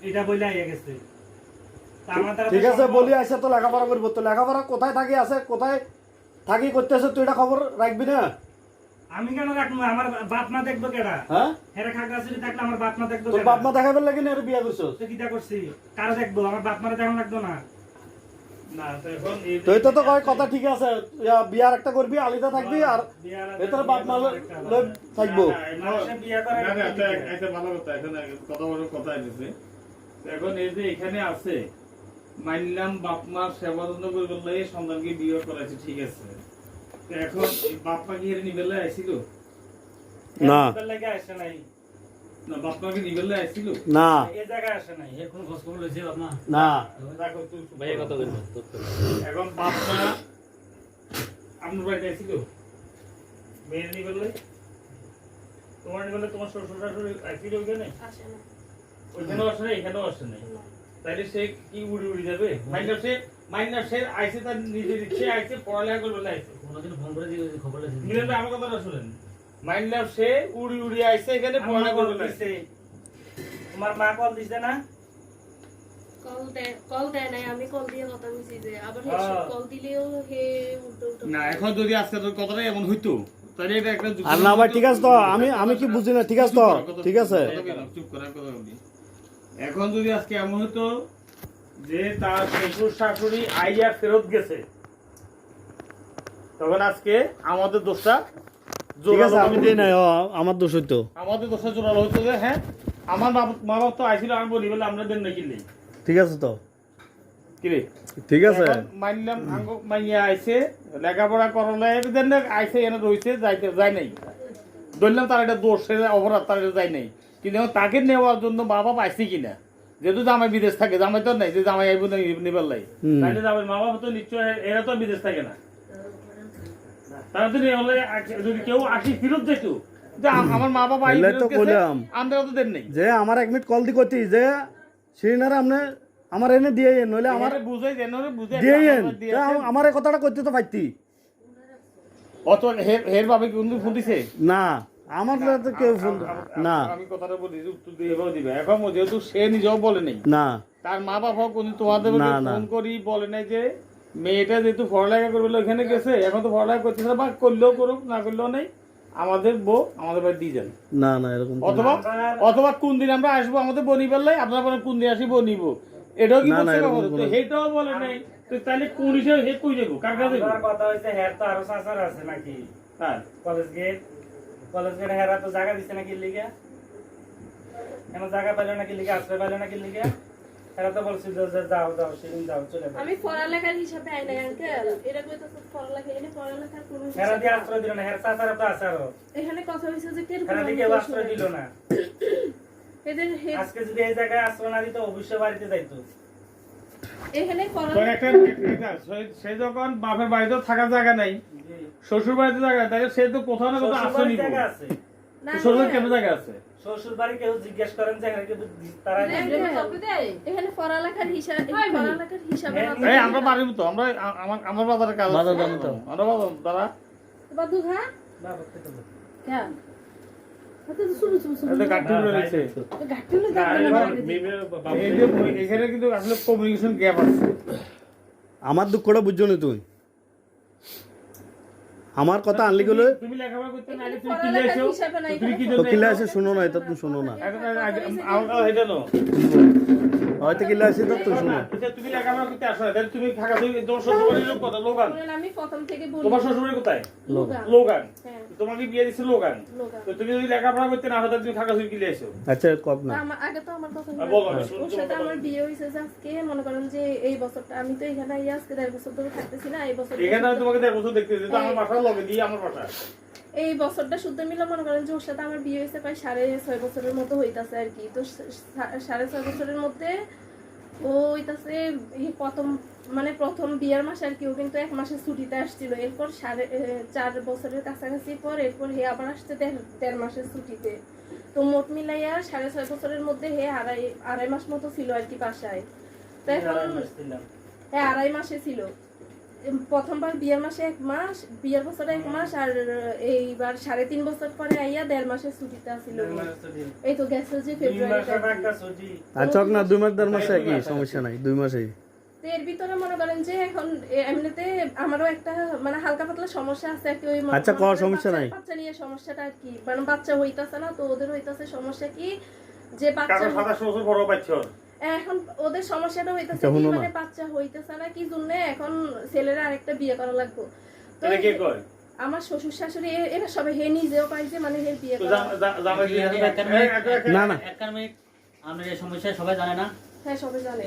এটা বলে আইয়া গেছে। তা আমার দ্বারা তো ঠিক আছে সম্ভব। বলি আসে তো লেখাপড়া করবো, তো লেখাপড়া কোথায় থাকি আছে, কোথায় থাকি করতেছে তুই এটা খবর রাখবি না? আমি কেন রাখবো? আমার বাপ মা দেখবো কেডা? হ্যাঁ, হ্যাঁ খাগড়াছড়ি থাকলে আমার বাপ মা দেখবো তোর কেডা? বাপ মা দেখাবার লাগে না এর বিয়া করছো? তো কিটা করছি? কারো দেখবো? আমার বাপ মারা দেখানো লাগতো না? না তো এখন এই তুই তো কয় কথা ঠিক আছে, বিয়ার একটা করবি, আলিদা থাকবি আর বিয়ার ভেতরে বাপ মা লই থাকবো। মানুষের বিয়ে করে না, না, একটা দিকে। একটা ভালো কথা, এখন কথা বড় কথা এসেছে। এখন এই যে এখানে আছে, মানলাম বাপ মার সেবা যত্ন করবে লাগে সন্তানকে বিয়ে করাইছে, ঠিক আছে। তো এখন এই বাপ মা কি এর নিবেলে আইছিল? না। এর লাগে আসে নাই, না, বাপ মাকে নিবেলে আইছিল? না এই জায়গায় আসে নাই। এর কোনো খোঁজ খবর লইছে বাপ মা? না দেখো তুই ভাইয়া কথা বলবো এখন বাপ মা আপনার বাড়িতে আইছিল? মেয়ের নিবেলে, তোমার নিবেলে তোমার শ্বশুর শাশুড়ি আইছিল ওইখানে? আসে না। ওইখানেও আসে নাই, এখানেও আসে নাই। তাইলে সে কি উড়ি উড়ি যাবে? মাইন্ডার সে আইছে তার নিজের ইচ্ছে আইছে, পড়ালেখা করবে না আইছে। কোনোদিন ফোন করে জিজ্ঞেস খবর লইছে? মিলেন ভাই, আমার কথাটা শুনেন। মাইন্ডার সে উড়ি উড়ি আইছে এখানে, পড়ালেখা কল করবে না। দিছে, তোমার মা কল দিছে না? কল দেয় নাই, আমি কল দিয়ে কথা বলছি যে আবার কল দিলেও হে উল্টো উল্টো না, এখন যদি আজকে তোর কথাটা এমন হইতো, তাহলে এটা একটা আর না ভাই ঠিক আছে তো, আমি কি বুঝি না, ঠিক আছে তো, ঠিক আছে। চুপ করার কথা বলি। এখন যদি আজকে এমন হতো যে তার শ্বশুর শাশুড়ি আইয়া ফেরত গেছে, তখন আজকে আমাদের দোষটা ঠিক আছে জোরালো আমি হতো। দিই নাই, আমার দোষ হইতো। আমাদের দোষটা জোরালো হতো যে হ্যাঁ আমার মা বাপ তো আইছিল, আমি বলি বলে আমরা দেন না কিনলে ঠিক আছে তো, কিরে ঠিক আছে। এখন মানলাম মাইয়া আইছে লেখাপড়া করলে দেন না, আইছে এনে রইছে যায় নাই, ধরলাম তার একটা দোষ, সে অপরাধ, তার এটা যায় নাই। কিন্তু এখন তাকে নেওয়ার জন্য মা বাপ আইছে কিনা, যেহেতু জামাই বিদেশ থাকে, জামাই তো নাই যে জামাই আইব না নিবার লাই, তাইলে জামাই মা বাপ তো নিশ্চয় এরা তো বিদেশ থাকে না। তারা তো নিয়ে হলে যদি কেউ আসি ফেরত যেত যে আমার মা বাবা আই এলাই ফেরত তো গেছে, কইলাম। আমরা তো দেন নাই। যে আমার 1 মিনিট কল দি করতি যে সিনারে আপনি আমার এনে দিয়ে নইলে আমার আমার বুঝাই দেন, ওরে বুঝাই দিয়ে দেন। আমার এই কথাটা করতে তো পারতি অত হের ভাবে কিন্তু ফোন দিছে না, আমার তো কেউ ফোন না আমি কথাটা বলি, উত্তর দিয়ে এভাবে দিবে। এখন যেহেতু সে নিজেও বলে নাই, না তার মা বাবা কোন তোমাদের না, না। ফোন করি বলে নাই যে মেয়েটা যেহেতু পড়ালেখা করবে ওখানে গেছে, এখন তো পড়ালেখা করতেছে না, বা করলেও করুক না করলেও নেই, আমাদের বউ আমাদের বাড়ি দিয়ে যান। না না এরকম তো অথবা অথবা কোন দিন আমরা আসবো আমাদের বনি বেলায়, আপনারা বলেন কোন দিন আসি বনিব, এটাও কি না, না, বলছে এরকম বাবা? তো কোনো- সেইটাও বলে নাই, তো তাহলে কোন হিসেবে হে কই যাবো, কার কাছে যাবো? আমার কথা হইছে হ্যাঁ তো আরো চাচার আছে নাকি হ্যাঁ কলেজ গেট হেরা তো জায়গা দিছে নাকি লিগা, এমন জায়গা পাইলো নাকি লিগা, আশ্রয় পাইলো নাকি লিগা, হেরা তো বলছিল যে যাও যাও সেদিন যাও চলে যাও। আমি পড়ালেখার হিসাবে আই নাই আঙ্কেল, এটা কইতো পড়ালেখা, এনে পড়ালেখার কোনো হেরা হিসাব দিয়ে না। আশ্রয় দিল না, হের চাচারা তো আছে আরো, এখানে কথা হইছে যে কে হেরা দিয়ে কেউ আশ্রয় দিল না। এদের আজকে যদি এই জায়গায় আশ্রয় না দিত অবশ্যই বাড়িতে যাইতো। এখানে তো পড়ালেখা সে যখন বাপের বাড়িতেও থাকার জায়গা নাই, শ্বশুর বাড়িতে জায়গা, তাহলে সে তো কোথাও না কোথাও শ্বশুর আশ্রয় বাড়ির নিব। জায়গা আছে, না শ্বশুর কেমন জায়গা আছে? শ্বশুর বাড়ি কেউ জিজ্ঞেস করেন যে হেরা কিন্তু তারা এখানে পড়ালেখার হিসাবে না। এই আমরা পারিব তো, আমরা আমার বাজারের কাজ আছে। বাজার জানি তো। আমরা বাজার তারা বাদু খা বাবা থেকে বলো। হ্যাঁ হাতে তো শুরু শুরু এত গাঁটি উড়ে রয়েছে। গাটুলে না, এই যে এখানে কিন্তু আসলে কমিউনিকেশন গ্যাপ আছে। আমার দুঃখটা বুঝছো না তুই, আমার কথা আনলি গেলে তুমি লেখাপড়া করতে না আগে তুমি কিলে পড়ালেখার এসো, হিসাবে নাই। তুমি কি তো জন্য কিলা এসে শুনো না, এটা তুমি শুনো না। এটা নো হয়তো কি লাইছি তো তুই শুনো তুমি লেখাপড়া করতে আসো না, তাহলে তুমি থাকা তোমার শ্বশুরবাড়ির লোক কোথায়? লোগান। বলেন, আমি প্রথম থেকে বলি তোমার শ্বশুরবাড়ি কোথায়? লোগান। লোগান। হ্যাঁ, তোমাকে বিয়ে দিচ্ছে লোগান। লোগান। তো তুমি যদি লেখাপড়া করতে না হতো তুমি খাগা কি লিয়েছো? আচ্ছা কব না আগে তো আমার কথা বলো, শুনুন। আমি শুনছি ওর সাথে তোমার আমার কথা। বিয়ে হয়েছে যে আজকে মনে করেন যে এই বছরটা আমি তো এখানে আজকে 1.5 বছর ধরে থাকতেছি না, এই বছর এখানে আমি তোমাকে 1.5 বছর দেখতেছি, তো আমার বাসার লগে দিয়ে আমার বাসা। এই বছরটা শুদ্ধ মিলে মনে করেন যে ওর সাথে আমার বিয়ে হয়েছে প্রায় 6.5 বছরের মতো হইতাছে আর কি। তো 6.5 বছরের মধ্যে ও হইতাছে এই প্রথম বিয়ের মাসে আর কি, ও কিন্তু 1 মাসের ছুটিতে আসছিল। এরপর 4 বছরের কাছাকাছি পর এরপর হে আবার আসছে 1.5 মাসের ছুটিতে। তো মোট মিলাইয়া 6.5 বছরের মধ্যে হে আড়াই মাস মতো ছিল আর কি বাসায়। তো এখন হ্যাঁ 2.5 মাসে ছিল। প্রথমবার বিয়ের মাসে 1 মাস, বিয়ের বছরে 1 মাস, আর এইবার 3.5 বছর পরে আইয়া 1.5 মাসের ছুটিতে আসিল। এই তো গেছে যে ফেব্রুয়ারিতে। আচ্ছা না 2 মাস 1.5 মাস কি সমস্যা নাই 2 মাসই তো এর ভিতরে মনে করেন যে এখন এমনিতে আমারও একটা মানে হালকা পাতলা সমস্যা আছে আর কি। ওই আচ্ছা, কোন সমস্যা নাই? বাচ্চা নিয়ে সমস্যাটা আর কি, মানে বাচ্চা হইতাছে না, তো ওদের হইতাছে সমস্যা কি যে বাচ্চা কারণ 27 বছর বড় বাচ্চা। এখন ওদের সমস্যাটা হইতাছে আচ্ছা, কি শুনো না। মানে বাচ্চা হইতাছে না কি জন্য এখন ছেলেরা আরেকটা বিয়ে করা লাগবে। তো এটা কে কয়? আমার শ্বশুর শাশুড়ি এরা সবে হে নিজেও পাইছে মানে হে বিয়ে তো করা। জামাই কি না না এক মিনিট, আপনার এই সমস্যা সবাই জানে না? হ্যাঁ সবাই জানে।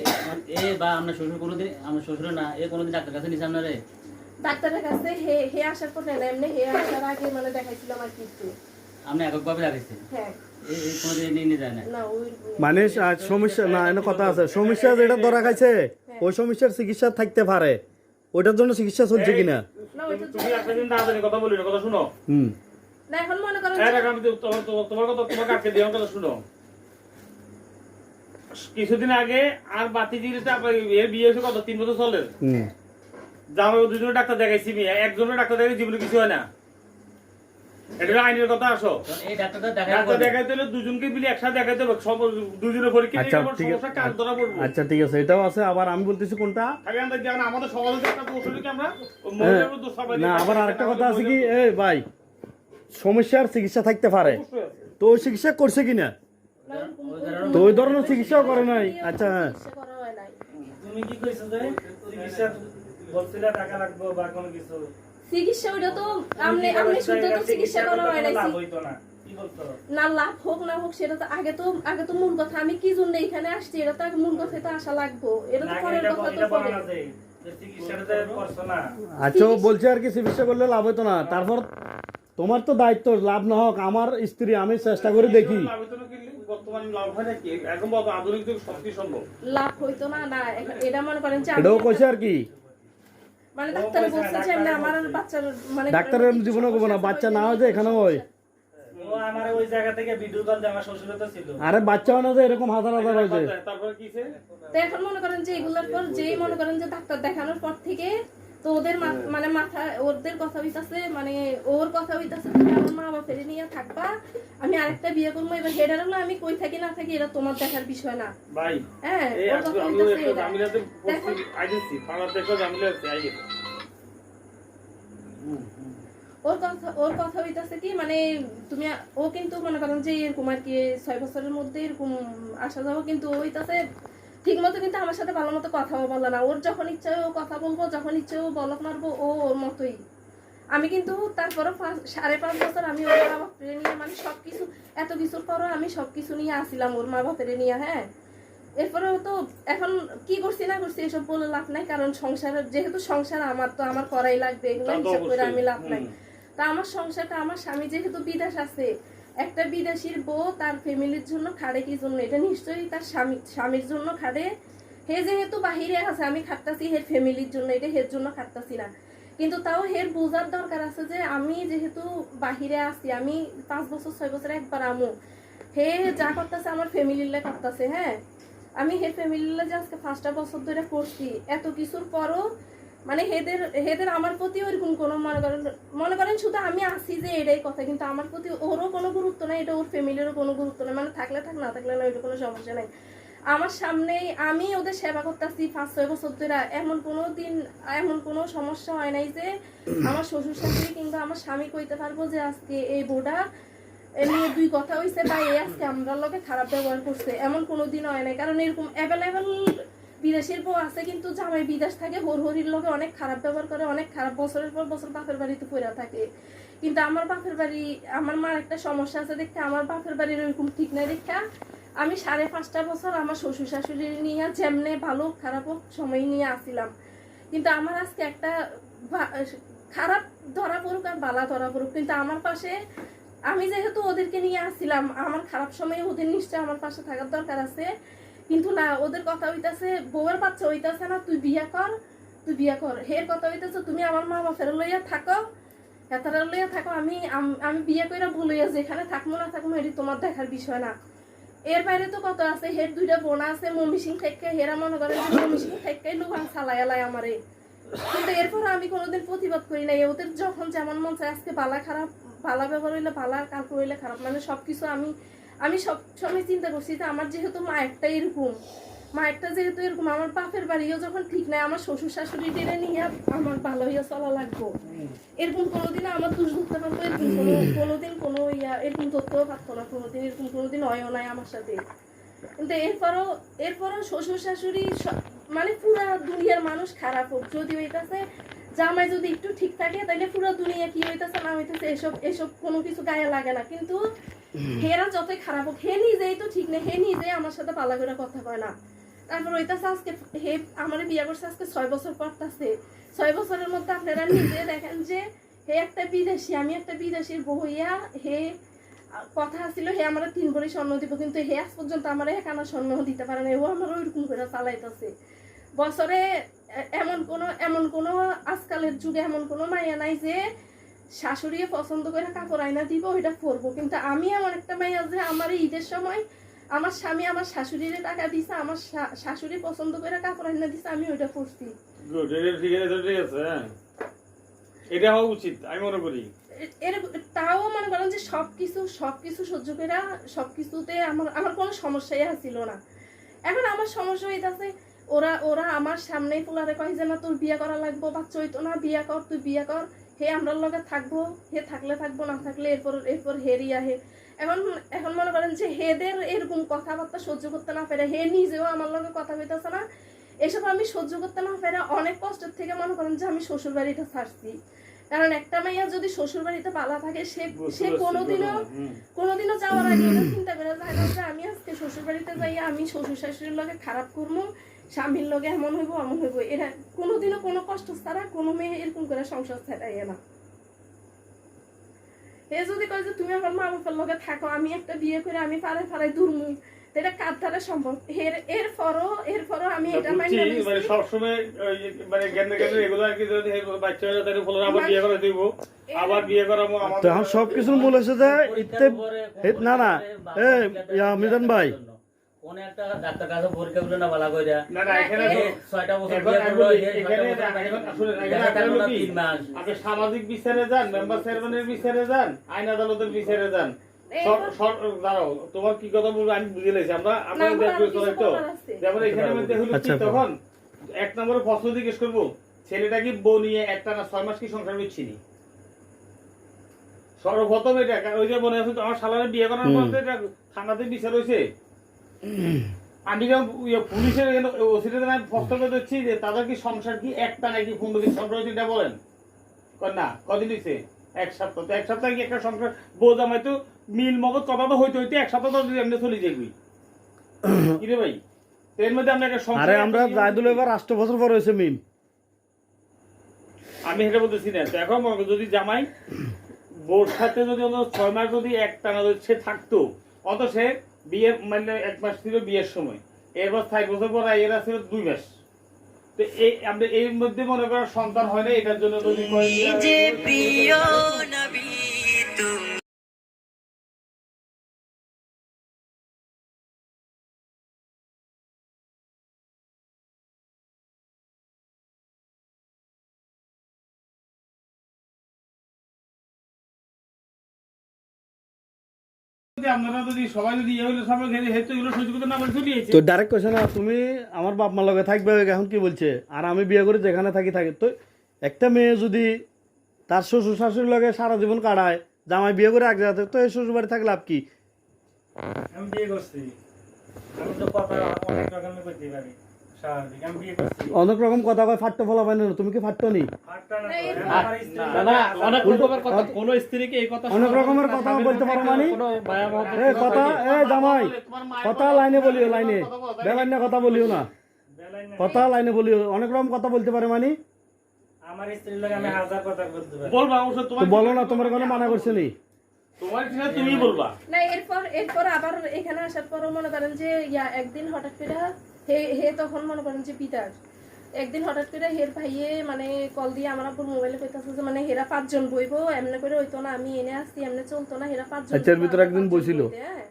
এ বা আপনার শ্বশুর কোনোদিন, আমার শ্বশুর না, এ কোনোদিন ডাক্তার কাছে নিছে আপনারে? ডাক্তারের কাছে হে আসার পর নেন, এমনি হে আসার আগে মানে দেখাইছিলাম আর কি একটু। আপনি এককভাবে রাখেছেন? হ্যাঁ এই কোনোদিন নিয়ে যায় না? না ওই মানে সমস্যা না এনে কথা আছে সমস্যা যেটা ধরা খাইছে ওই সমস্যার চিকিৎসা থাকতে পারে ওটার জন্য চিকিৎসা চলছে কিনা না ওইটা তুমি একটা দিন না জানি কথা বলি না, কথা শুনো। হুম না এখন মনে করেন এই যে- রাখা আমি তোমার কথা তোমাকে আটকে দিও, কথা শুনো। কিছুদিন আগে আর বাতি জিনিসটা এর বিয়ে হয়েছে কত 3 বছর চলে। হুম জামাই দুজনে ডাক্তার দেখাইছি, একজনের ডাক্তার দেখাই জীবনে কিছু হয় না। এটা আইনের কথা আসো। কারণ এই ডাক্তারটা দেখা ডাক্তার দেখাইতে হলে দুজনকে মিলে একসাথে দেখাইতে হবে, সব দুজনের পরীক্ষা আচ্ছা নিয়ে ঠিক সমস্যা কাজ ধরা পড়বো। আচ্ছা ঠিক আছে এটাও আছে আবার আমি বলতেছি কোনটা আগে আমরা দেখেন আমাদের সমাজে একটা দোষ হলো কি আমরা মহিলার দোষ সবাই না আবার আরেকটা কথা আছে কি এই ভাই সমস্যার চিকিৎসা থাকতে পারে তো ওই চিকিৎসা করছে কিনা তো ওই ধরনের চিকিৎসাও করে নাই আচ্ছা হ্যাঁ চিকিৎসা করা হয় নাই। তুমি কি কইছো যে চিকিৎসা বলছিলে টাকা লাগবে বা কোনো কিছু? চিকিৎসা ওইটা তো আমনে শুদ্ধ তো চিকিৎসা করা হয় নাই। লাভ হইতো না, কি বলছো? না লাভ হোক না হোক সেটা তো আগে তো মূল কথা আমি কি জন্য এখানে আসছি এটা তো আগে মূল কথা তো আসা লাগবো। এটা তো না, পরের এটা কথা তো এটা বলা পরে। না যে চিকিৎসাটা যে করছো না। আচ্ছা ও বলছে আর কি চিকিৎসা করলে লাভ হতো না তারপর তোমার তো দায়িত্ব লাভ না হোক আমার স্ত্রী আমি চেষ্টা করে দেখি লাভ হতো না কি বর্তমানে লাভ হয় নাকি এখন বলতো আধুনিক যুগ সবকিছু সম্ভব। লাভ হইতো না না এটা মনে করেন যে এটাও আমি- কইছে আর কি মানে ডাক্তার বলছে যে এমনি আমার বাচ্চার মানে ডাক্তারের জীবনে কব না বাচ্চা না হয় যে এখানে হয় ও আমার ওই জায়গা থেকে ভিডিও কল দিয়ে আমার শ্বশুর তো ছিল। আরে বাচ্চাও না যে এরকম হাজার হাজার হয়েছে তারপরে কিছে তো এখন মনে করেন যে এগুলোর পর যেই মনে করেন যে ডাক্তার দেখানোর পর থেকে তো ওদের মানে মাথা ওদের কথা হইতাছে মানে ওর কথা হইতাছে তুমি আমার মা বাপের নিয়ে থাকবা আমি আরেকটা বিয়ে করবো এবার হেডার হলো আমি কই থাকি না থাকি এটা তোমার দেখার বিষয় না। ভাই হ্যাঁ এই ওর কথা আমি হইতাছে একটা এটা। জামিলাতে পড়ছি আইছি পাড়াতে একটা জামিলা আছে আইছি। ওর কথা হইতাছে কি মানে তুমি ও কিন্তু মনে করেন যে এরকম আর কি 6 বছরের মধ্যে এরকম আসা যাওয়া কিন্তু হইতাছে ঠিক মতো কিন্তু আমার সাথে ভালো মতো কথাও বলে না। ওর যখন ইচ্ছা ও কথা বলবো যখন ইচ্ছে ও বলক মারবো ও ওর মতোই। আমি কিন্তু তারপরও 5.5 বছর আমি ওর মা বাপের নিয়ে মানে সবকিছু এত কিছুর পরও আমি সবকিছু নিয়ে আসিলাম ওর মা বাপের নিয়ে। হ্যাঁ এরপরেও তো এখন কি করছি না করছি এসব বলে লাভ নাই কারণ সংসারের যেহেতু সংসার আমার তো আমার করাই লাগবে এগুলো তা তো হিসাব করে আমি অবশ্যই। লাভ নাই। তা আমার সংসারটা আমার স্বামী যেহেতু বিদেশ আছে একটা বিদেশির বউ তার ফ্যামিলির জন্য খাড়ে কি জন্য এটা নিশ্চয়ই তার স্বামীর জন্য খাড়ে। হে যেহেতু বাহিরে আছে আমি খাটতাছি হের ফ্যামিলির জন্য এটা হের জন্য খাটতাছি না কিন্তু তাও হের বোঝার দরকার আছে যে আমি যেহেতু বাহিরে আছি আমি 5 বছর 6 বছর একবার আমু হে যা করতেছে আমার ফ্যামিলির লে করতেছে। হ্যাঁ আমি হের ফ্যামিলির লে যে আজকে 5টা বছর ধরে করছি এত কিছুর পরও মানে হেদের আমার প্রতি ওইরকম কোনো মনে করেন শুধু আমি আসি যে এটাই কথা কিন্তু আমার প্রতি ওরও কোনো গুরুত্ব নাই এটা ওর ফ্যামিলিরও কোনো গুরুত্ব নাই মানে থাকলে থাক না থাকলে না ওইটা কোনো সমস্যা নাই। আমার সামনেই আমি ওদের সেবা করতেছি 5-6 বছর ধরে এমন কোনো সমস্যা হয় নাই যে আমার শ্বশুর শাশুড়ি কিংবা আমার স্বামী কইতে পারবো যে আজকে এই বউটা এমনি দুই কথা হইছে বা এই আজকে আমরা লগে খারাপ ব্যবহার করছে এমন কোনোদিন হয় নাই, কারণ এরকম অ্যাভেলেবেল বিদেশের বউ আছে কিন্তু জামাই বিদেশ থাকে হরির লগে অনেক খারাপ ব্যবহার করে, অনেক খারাপ বছরের পর বছর বাপের বাড়িতে পড়ে থাকে। কিন্তু আমার বাপের বাড়ি, আমার মার একটা সমস্যা আছে দেখে আমার বাপের বাড়ির ওইরকম ঠিক নাই দেখা আমি 5.5 বছর আমার শ্বশুর শাশুড়ি নিয়ে যেমনে ভালো খারাপ হোক সময় নিয়ে আসছিলাম। কিন্তু আমার আজকে একটা খারাপ ধরা পড়ুক আর বালা ধরা পড়ুক, কিন্তু আমার পাশে আমি যেহেতু ওদেরকে নিয়ে আসছিলাম, আমার খারাপ সময়ে ওদের নিশ্চয় আমার পাশে থাকার দরকার আছে। কিন্তু না, ওদের কথা হইতাছে বউয়ের বাচ্চা হইতাছে না, তুই বিয়া কর, তুই বিয়া কর। হের কথা হইতাছে তুমি আমার মা বাপের লইয়া থাকো, এতারা লইয়া থাকো, আমি আমি বিয়ে কইরা বলইয়া যেখানে থাকবো না থাকবো এটি তোমার দেখার বিষয় না। এর বাইরে তো কত আছে, হের 2টা বোন আছে মমিসিং থেকে, হেরা মনে করে মমিসিং থেকে লোহান চালাই এলাই আমারে। কিন্তু এরপর আমি কোনোদিন প্রতিবাদ করি নাই। ওদের যখন যেমন মন চায়, আজকে বালা খারাপ, বালা ব্যবহার হইলে বালা, কালকে হইলে খারাপ, মানে সবকিছু আমি সব সময় চিন্তা করছি যে আমার যেহেতু মা একটা এরকম, মা একটা যেহেতু এরকম, আমার বাপের বাড়িও যখন ঠিক নাই, আমার শ্বশুর শাশুড়ি টেনে নিয়ে আমার ভালো হইয়া চলা লাগবো। এরকম কোনোদিন আমার দোষ ধরতে পারতো, এরকম কোনোদিন কোনো এরকম ধরতেও পারতো না, কোনোদিন এরকম কোনোদিন হয়ও নাই আমার সাথে। কিন্তু এরপরও শ্বশুর শাশুড়ি মানে পুরা দুনিয়ার মানুষ খারাপ হোক, যদি হইতাছে জামাই যদি একটু ঠিক থাকে তাহলে পুরো দুনিয়া কি হইতাছে না হইতাছে এসব কোনো কিছু গায়ে লাগে না। কিন্তু হেরা যতই খারাপ হোক, হে নিজেই তো ঠিক নেই, হে নিজেই আমার সাথে পালা করে কথা কয় না। তারপর হইতাছে আজকে হে আমার বিয়ে করছে আজকে 6 বছর পরতাছে। 6 বছরের মধ্যে আপনারা নিজে দেখেন যে হে একটা বিদেশি, আমি একটা বিদেশির বউ হইয়া, হে কথা ছিল হে আমার 3 ভরি স্বর্ণ দিব, কিন্তু হে আজ পর্যন্ত আমার 1 আনা স্বর্ণ দিতে পারে না। ও আমার ওইরকম করে চালাইতেছে। বছরে এমন কোনো আজকালের যুগে এমন কোনো মাইয়া নাই যে শাশুড়ি পছন্দ করে কাপড় আয়না দিব ওইটা পরবো। কিন্তু আমি এমন একটা মাইয়া যে আমার ঈদের সময় আমার স্বামী আমার শাশুড়ির টাকা দিছে, আমার শাশুড়ি পছন্দ করে কাপড় আয়না দিছে, আমি ওইটা পরছি। গুড, এটা ঠিক আছে, হ্যাঁ এটা হওয়া উচিত আমি মনে করি। তাও মনে করেন যে সবকিছু সহ্য করে সবকিছুতে আমার কোনো সমস্যাই ছিল না। এখন আমার সমস্যা হইতাছে ওরা আমার সামনেই পোলারে কয় যে না তোর বিয়ে করা লাগবো, বাচ্চা হইতো না, বিয়ে কর, তুই বিয়ে কর, হে আমরা লগে থাকবো, হে থাকলে থাকবো, না থাকলে এরপর হেরিয়া হে। এখন মনে করেন যে হেদের এরকম কথাবার্তা সহ্য করতে না পেরে, হে নিজেও আমার লগে কথা হইতেছে না, এসব আমি সহ্য করতে না পেরে অনেক কষ্টের থেকে মনে করেন যে আমি শ্বশুর বাড়িটা ছাড়ছি। কারণ একটা মেয়ে যদি শ্বশুর বাড়িতে পালা থাকে সে কোনোদিনও যাওয়ার আগে চিন্তা করে যায় না যে আমি আজকে শ্বশুর বাড়িতে যাই, আমি শ্বশুর শাশুড়ির লগে খারাপ করবো, স্বামীর লগে এমন হইব এমন হইব। এরা কোনোদিনও কোনো কষ্ট ছাড়া কোনো মেয়ে এরকম করে সংসার ছাড়াই না। এ যদি কয় যে তুমি আমার মা বাবার লগে থাকো, আমি একটা বিয়ে করে আমি পাড়ায় দুর্মু, এটা কার দ্বারা সম্ভব? এরপরও আমি এটা মাইনে নিছি। মানে সবসময় মানে জ্ঞান এগুলো আর কি, যদি বাচ্চা হয়ে যায় তাহলে আবার বিয়ে করে দিব, আবার বিয়ে করাবো। তখন সবকিছুর মূল হচ্ছে যে না মিজান ভাই, কোন একটা ডাক্তার কাছে পরীক্ষা করলে না ভালো কইরা না এখানে 6টা বছর বিয়ে করলো, আপনি সামাজিক বিচারে যান, মেম্বার চেয়ারম্যানের বিচারে যান, আইন আদালতের বিচারে যান, দাঁড়াও তোমার কি কথা বলবো আমি বুঝে লেছি। আমরা তো যেমন এখানে মধ্যে হলো কি, তখন 1 নম্বরে প্রশ্ন জিজ্ঞেস করবো ছেলেটা কি বউ নিয়ে একটা না 6 মাস কি সংসার করছিনি, সর্বপ্রথম এটা। ওই যে মনে আছে আমার শালারে বিয়ে করার পর থানাতে বিচার হয়েছে, আমি যখন পুলিশের ওসিতে প্রস্তাব দিচ্ছি যে তাদের কি সংসার কি একটা নাকি 15 দিন সংসার হয়েছে, এটা বলেন না কদিন হয়েছে? 1 সপ্তাহ। তো 1 সপ্তাহে কি একটা সংসার বউ জামাই তো মিল মগজ কথা তো হইতে 1 সপ্তাহ তো এমনি চলে যাবি কি রে ভাই? এর মধ্যে আমরা একটা সংসার, আরে আমরা জায়দুল এবার 8 বছর পর হয়েছে মিল, আমি এটা বলতেছি না। তো এখন যদি জামাই বউর সাথে যদি 6 মাস যদি একটানা সে থাকতো, অত সে বিয়ের মানে 1 মাস ছিল বিয়ের সময়, এরপর 6 বছর পর এরা ছিল 2 মাস। তো এই আমরা এর মধ্যে মনে করার সন্তান হয় না, এটার জন্য যদি আপনারা যদি সবাই যদি এগুলো সবাই হেতু এগুলো সহ্য করতে না পারে চলিয়েছে। তো ডাইরেক্ট কোশ্চেন না, তুমি আমার বাপ মার লগে থাকবে এখন কি বলছে, আর আমি বিয়ে করে যেখানে থাকি থাকে। তো একটা মেয়ে যদি তার শ্বশুর শাশুড়ির লগে সারা জীবন কাটায়, জামাই বিয়ে করে এক জায়গাতে তো এই শ্বশুর বাড়ি থাকলে লাভ কি? আমি বিয়ে করছি, আমি তো কথা অনেক রকমের করতে পারি, স্বাভাবিক। আমি বিয়ে করছি, অনেক রকম কথা কয়, ফাট্টো ফলা পাই না, তুমি কি ফাট্টো নি? হাতটা না এই করে, না, আমার স্ত্রী না না অনেক উল্টো- রকমের কথা, কোন স্ত্রীকে এই কথা অনেক রকমের কথা বলতে পারো মানে? কোনো ভয়াবহ এ কথা, এ জামাই তোমার মায়ের কথা লাইনে বলিও, লাইনে কথা বলো, তাই না? বেলাইনে কথা বলিও না, বেলায় না। কথা লাইনে বলিও। অনেক রকম কথা বলতে পারে মানে? আমার স্ত্রীর লোক আমি হাজার কথা বলতে পারি। বলবা অবশ্য তো তোমার বলো না, তোমার কোনো মানা করছে নি? তোমার কিনা তুমি বলবা। না এরপর আবার এখানে আসার পরও মনে করেন যে একদিন হঠাৎ করে হে তখন মনে করেন যে পিতার একদিন হঠাৎ করে হের ভাইয়ে মানে কল দিয়ে আমার আব্বুর মোবাইলে কইতাছে যে মানে হেরা 5 জন বইবো, এমনি করে হইতো না, আমি এনে আসছি, এমনি চলতো না, হেরা 5 জন আচ্ছা, এর ভিতরে বইবো, একদিন 5 জন বইছিল। বইতে, হ্যাঁ।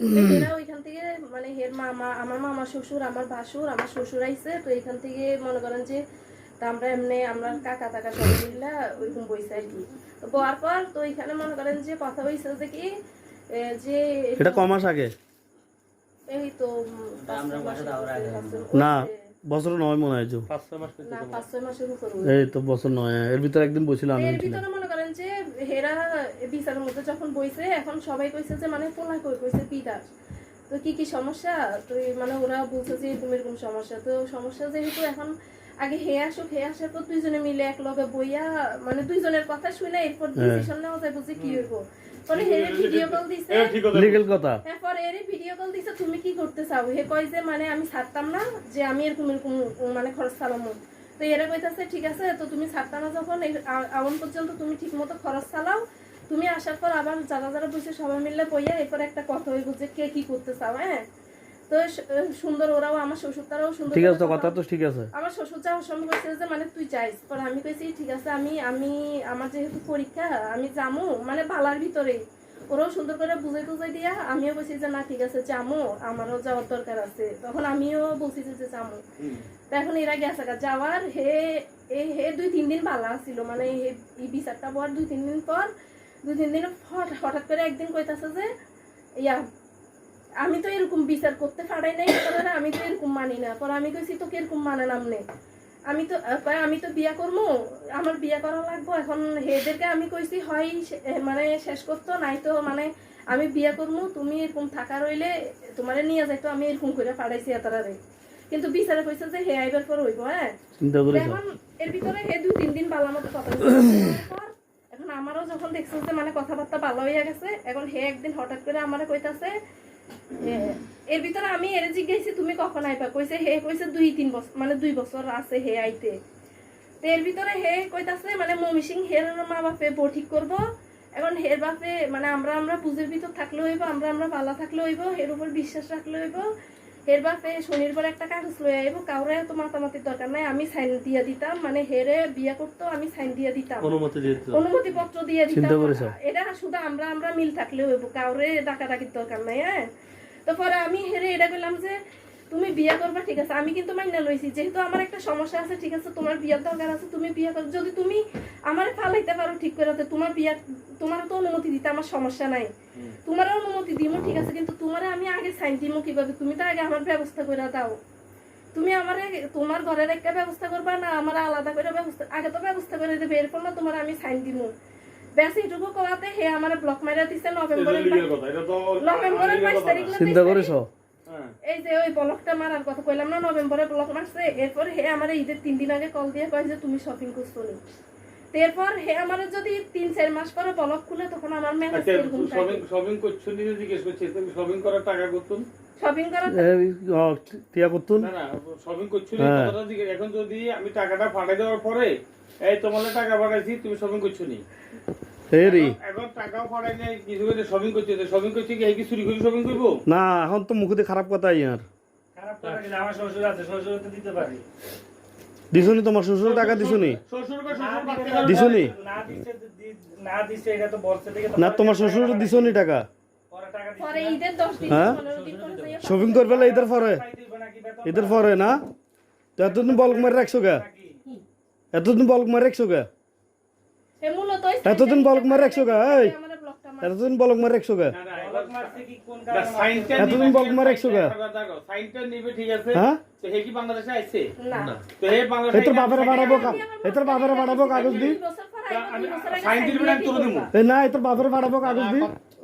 তো হেরা ওইখান থেকে মানে হের মামা, আমার মামা শ্বশুর, আমার ভাসুর, আমার শ্বশুর আইছে, তো এখান থেকে মনে করেন যে তা আমরা এমনি আমরা কাকা টাকা সবাই মিল্লা ওইরকম বইছে আর কি। তো বয়ার পর তো এখানে মনে করেন যে কথা হইছে যে কি যে এটা কমাস আগে এই তো আমরা বাসা দাওয়ার আগে। না, বছর নয় মনে হয় যে। 5-6 মাস না 5-6 মাসের উপর এই তো বছর নয়, এর ভিতরে একদিন বসছিল, আমি এর ছিলাম। ভিতরে মনে করেন যে হেরা বিচারের মধ্যে যখন বইছে, এখন সবাই কইছে যে মানে পোলা কইছে পিতার, তো কি সমস্যা, তো মানে ওরা বলছে যে এরকম এরকম সমস্যা, তো সমস্যা যেহেতু এখন আগে হে আসুক, হে আসার পর দুইজনে মিলে এক লগে বইয়া মানে দুইজনের কথা শুনে এরপর ডিসিশন নেওয়া যায় বুঝি কি হইব। পরে হে ভিডিও কল দিছে, লিগেল কথা। এরপর এর ভিডিও কল দিছে, তুমি কি করতে চাও, হে কয় যে মানে আমি ছাড়তাম না, যে আমি এরকম এরকম মানে খরচ চালামো। তো এরা কইতাছে ঠিক আছে, তো তুমি ছাড়তা না যখন আউন পর্যন্ত তুমি ঠিক মতো খরচ চালাও, তুমি আসার পর আবার যারা যারা বসে সবাই মিললে বইয়া এরপর একটা কথা হইব যে কে কি করতে চাও, হ্যাঁ। তো সুন্দর ওরাও, আমার শ্বশুর তারাও সুন্দর ঠিক করে আছে, তো কথা তো ঠিক আছে। আমার শ্বশুর যাওয়ার সময় কইছে যে মানে তুই চাইস, পরে আমি কইছি ঠিক আছে, আমি আমার যেহেতু পরীক্ষা আমি যামু মানে বালার ভিতরে, ওরাও সুন্দর করে বুঝাই দিয়া আমিও বলছি যে না ঠিক আছে যামু, আমারও যাওয়ার দরকার আছে, তখন আমিও বলছি যে যামু। তো এখন এরা গেছে যাওয়ার, হে 2-3 দিন বালা ছিল, মানে এই বিচারটা পর 2-3 দিন পর 2-3 দিন হঠাৎ করে একদিন কইতাছে যে আমি তো এরকম বিচার করতে পারাই নাই, আমি তো এরকম মানি না। পরে আমি কইছি তো এরকম মানে নামনে, আমি তো বিয়া করবো, আমার বিয়া করা লাগবো। এখন হেদেরকে আমি কইছি হয় মানে শেষ করতো, নাই তো মানে আমি বিয়া করবো, তুমি এরকম থাকা রইলে তোমারে নিয়ে যাইতো, আমি এরকম করে পাঠাইছি এতারে। কিন্তু বিচারে কইছে যে হে আইবার পর হইব, হ্যাঁ। চিন্তা করিস। এখন এর ভিতরে হে 2-3 দিন বালা মতো কথা বলছে। এখন আমারও যখন দেখছে যে মানে কথাবার্তা ভালো হইয়া গেছে, এখন হে একদিন হঠাৎ করে আমারে কইতাছে, এর ভিতরে আমি এর জিজ্ঞাসি তুমি কখন আইবা, কইছে হে কইছে 2-3 বছর মানে 2 বছর আছে হে আইতে। তো এর ভিতরে হে কইতাছে মানে মমিসিং হের মা বাপে বউ ঠিক করবো, এখন হের বাপে মানে আমরা বুঝের ভিতর থাকলে হইব, আমরা ভালো থাকলে হইব, এর উপর বিশ্বাস রাখলে হইব। হের বাপে শনিবার একটা কাগজ লয়ে আইব, কাউরে তো মাতামাতির দরকার নাই, আমি সাইন দিয়ে দিতাম, মানে হেরে বিয়া করতো আমি সাইন দিয়ে দিতাম, অনুমতি পত্র দিয়ে দিতাম। এটা শুধু আমরা মিল থাকলে হইব, কাউরে ডাকাডাকির দরকার নাই, হ্যাঁ। তো পরে আমি হেরে এটা বললাম যে তুমি বিয়া করবা, ঠিক আছে, আমি কিন্তু মাইনা লইছি, যেহেতু আমার একটা সমস্যা আছে, ঠিক আছে, তোমার বিয়ার দরকার আছে, তুমি বিয়া করো, যদি তুমি আমার ফালাইতে পারো ঠিক করে, তোমার তো অনুমতি দিতে আমার সমস্যা নাই, তোমার অনুমতি দিব, ঠিক আছে, কিন্তু তোমার আমি আগে সাইন দিব কিভাবে, তুমি তো আগে আমার ব্যবস্থা করে দাও, তুমি আমারে তোমার ঘরের একটা ব্যবস্থা করবা না আমার আলাদা করে ব্যবস্থা, আগে তো ব্যবস্থা করে দেবে, এরপর না তোমার আমি সাইন দিব। ব্যাস এইটুকু করাতে হে আমার ব্লক মাইরা দিছে নভেম্বরের 22 তারিখ। চিন্তা করিস। এই যে ওই ব্লকটা মারার কথা কইলাম না, নভেম্বরে ব্লক মারছে। এরপর হে আমার ঈদের 3 দিন আগে কল দিয়ে কয় যে তুমি শপিং করছো নি। এরপর হে আমার যদি 3-4 মাস পরে ব্লক খুলে, তখন আমার মেসেজ এরকম থাকে শপিং করছো নি, জিজ্ঞেস করছি তুমি শপিং করার টাকা করতুন, শপিং করা টিয়া করতুন না শপিং করছো নি কথাটা জিজ্ঞেস। এখন যদি আমি টাকাটা পাঠাই দেওয়ার পরে এই তোমার টাকা পাঠাইছি তুমি শপিং করছো নি, এখন টাকাও পাঠাই নাই, কিছু করে শপিং করছে, শপিং করছে কি চুরি করে শপিং করবো না? এখন তো মুখে খারাপ কথা ইয়ার। খারাপ কথা গেলে আমার শ্বশুর আছে, শ্বশুর তো দিতে পারি। দিছুনি তোমার শ্বশুর টাকা দিছুনি? দিছুনি না দিছে এটা তো বলছে থেকে না, তোমার শ্বশুর দিছুনি টাকা? পরে টাকা দিছে পরে ঈদের 10 দিন হ্যাঁ? 15 দিন পরে যাইয়া শপিং করবে ঈদের পরে? দিব নাকি বেতন ঈদের পরে না? তো এতদিন বলক মারে রাখছো কে? নাকি? এতদিন বলক মারে রাখছো কে? হে মূলত এতদিন বলক মারে রাখছো কে? এই আমার ব্লকটা এতদিন বলক মারে রাখছো কে? বলক মারছে কি কোন কারণে? এতদিন বলক মারে রাখছো কে? সাইনটা নিবে, ঠিক আছে, হ্যাঁ, তো হে কি বাংলাদেশে আইছে না তো হে বাংলাদেশে এতোর বাপেরে বাড়াবো, এতোর বাপেরে বাড়াবো কাগজ দি। 2 বছর পর 2 বছর আগে সাইন দিলে আমি তুলে দিব এ না তোর বাপের পাঠাবো কাগজ দি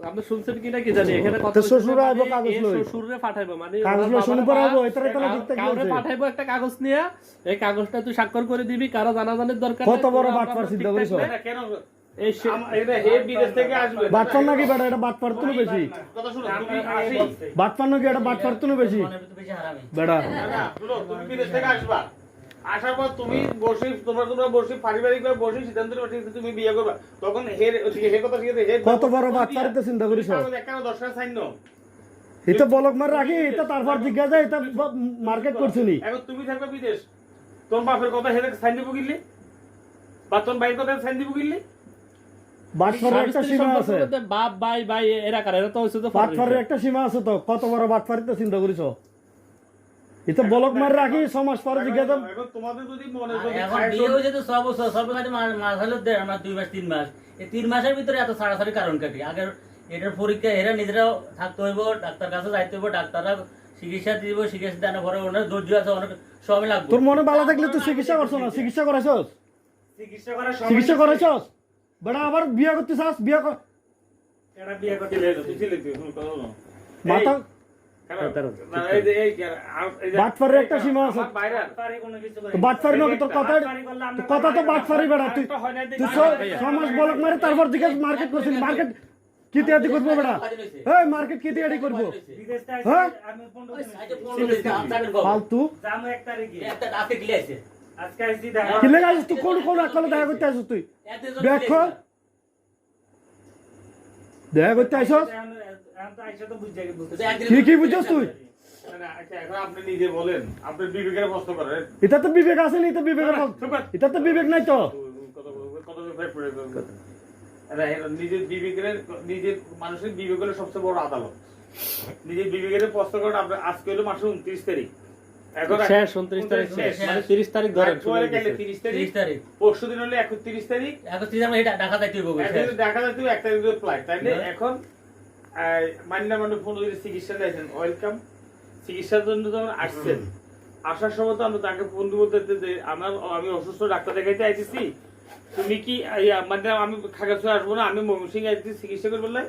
আপনি শুনছেন কিনা কি জানি এখানে কথা তো শ্বশুর আইবো কাগজ লই। শ্বশুরে পাঠাইবো মানে কাগজ লই শুনে পর আইবো এটারে তো লিখতে কি কাউরে হইছে? পাঠাইবো একটা কাগজ নিয়ে এই কাগজটা তুই স্বাক্ষর করে দিবি কারো জানাজানির দরকার কত নেই, বড় তোরা বাটপার আমরা চিন্তা ঠিক করিস? থাকবে। না, কেন এই সে- এটা হে বিদেশ থেকে আসবে বাটপার নাকি বেটা এটা বাটপার তো বেশি কথা শুনো তুমি আমি আসি বলছি। বাটপার নাকি এটা বাটপার তো বেশি মনের ভিতরে বেশি হারামি বেটা না, শুনো, তুমি বিদেশ থেকে আসবা আসার পর তুমি বসে তোমরা বসে পারিবারিক ভাবে বসে সিদ্ধান্ত নেবে ঠিক আছে, তুমি বিয়ে করবা তখন হে কথা ঠিক আছে হে কত বড় বাটপার তো চিন্তা করিস? একটা 10টা সাইন নাও এটা বলক মার রাখি এটা তারপর জিজ্ঞাসা এটা মার্কেট করছি নি এখন তুমি থাকবে বিদেশ তোর বাপের কথা হেরে সাইন দিব কিনলি বা তোর ভাইয়ের কথা সাইন দিব কিনলি বাটপারের একটা স্বামী-স্ত্রী সীমা সম্পর্কের আছে, মধ্যে বাপ ভাই ভাই এরা কারা এরা তো হচ্ছে তো বাটপারের একটা সীমা আছে তো কত বড় বাটপার তো চিন্তা করিস? এটা বলক মার রাখি সমাজ পরে জিজ্ঞাসা এখন তোমাদের যদি মনে যদি এখন খায় বিয়ে হয়েছে তো 6 বছর সব কাছে মাস হলো 1.5 মাস 2 মাস 3 মাস এই 3 মাসের ভিতরে এত সারাসারি কারণ কাটি আগের এটার পরীক্ষা এরা নিজেরাও থাকতে হইব ডাক্তার কাছে যাইতে হইব ডাক্তাররা চিকিৎসা দিব চিকিৎসা দেওয়ার পরে ওনার ধৈর্য আছে অনেক সময় লাগবে তোর মনে ভালো থাকলে তুই চিকিৎসা করছো না চিকিৎসা করাইছস চিকিৎসা করার সময় চিকিৎসা করাইছস বেটা আবার বিয়ে করতে চাস বিয়ে কর এটা বিয়ে করতে তুই ছিলে তুই শুন কথা বলো মাথা না, এই যে এই যে বাটপারের একটা সীমা আছে আমার বাইরে বাটপারি কোনো কিছু করে তো বাটপারি নাকি তোর কথা বাটপারি করলে আমরা তোর কথা তো বাটপারি বেটা তুই একটা হয় না তুই সমাজ বলক মারে তারপর জিজ্ঞাস মার্কেট করছিস মার্কেট কি তিয়াদি করবো বেটা এই মার্কেট কি তিয়াদি করবো বিদেশ থেকে হ্যাঁ? আমি 15 দিন আচ্ছা 15 দিন যাবেন কবে ফালতু যাবো 1 তারিখে একটা আজকে গিলে আছে আজকে আসছি দেখা কি লেগে আসিস তুই কোন কোন একলে দেখা করতে আসিস তুই দেখো দেখা করতে আসিস এখন তো আইসা তো বুঝে বুঝতে কি কি বুঝছস তুই না, আচ্ছা, এখন আপনি নিজে বলেন আপনি বিবেকের প্রশ্ন করেন এটা তো বিবেক আছে নি তো বিবেকের এটা তো বিবেক নাই তো নিজের মানুষের বিবেক হলো সবচেয়ে বড় আদালত নিজের বিবেকের প্রশ্ন করেন আপনি আজকে হলো মাসের 29 তারিখ এখন শেষ 29 তারিখ শেষ মানে 30 তারিখ ধরেন শুরু হয়ে গেছে। 30 তারিখ 30 তারিখ পরশু দিন হলে 31 তারিখ এখন চিন্তা আমরা এটা ঢাকা যাইতে হইব এখন যদি দেখা যাচ্ছে 1 তারিখ ফ্লাইট তাইলে এখন মান্না মানে ফোন দিয়ে চিকিৎসা দিয়েছেন ওয়েলকাম চিকিৎসার জন্য যখন আসছেন আসার সময় তো আমরা তাকে ফোন দিয়ে বলতে যে আমি অসুস্থ ডাক্তার দেখাইতে আইতেছি তুমি কি মানে আমি খাগড়াছড়ি আসবো না আমি ময়মনসিং আইতেছি চিকিৎসা করে বললে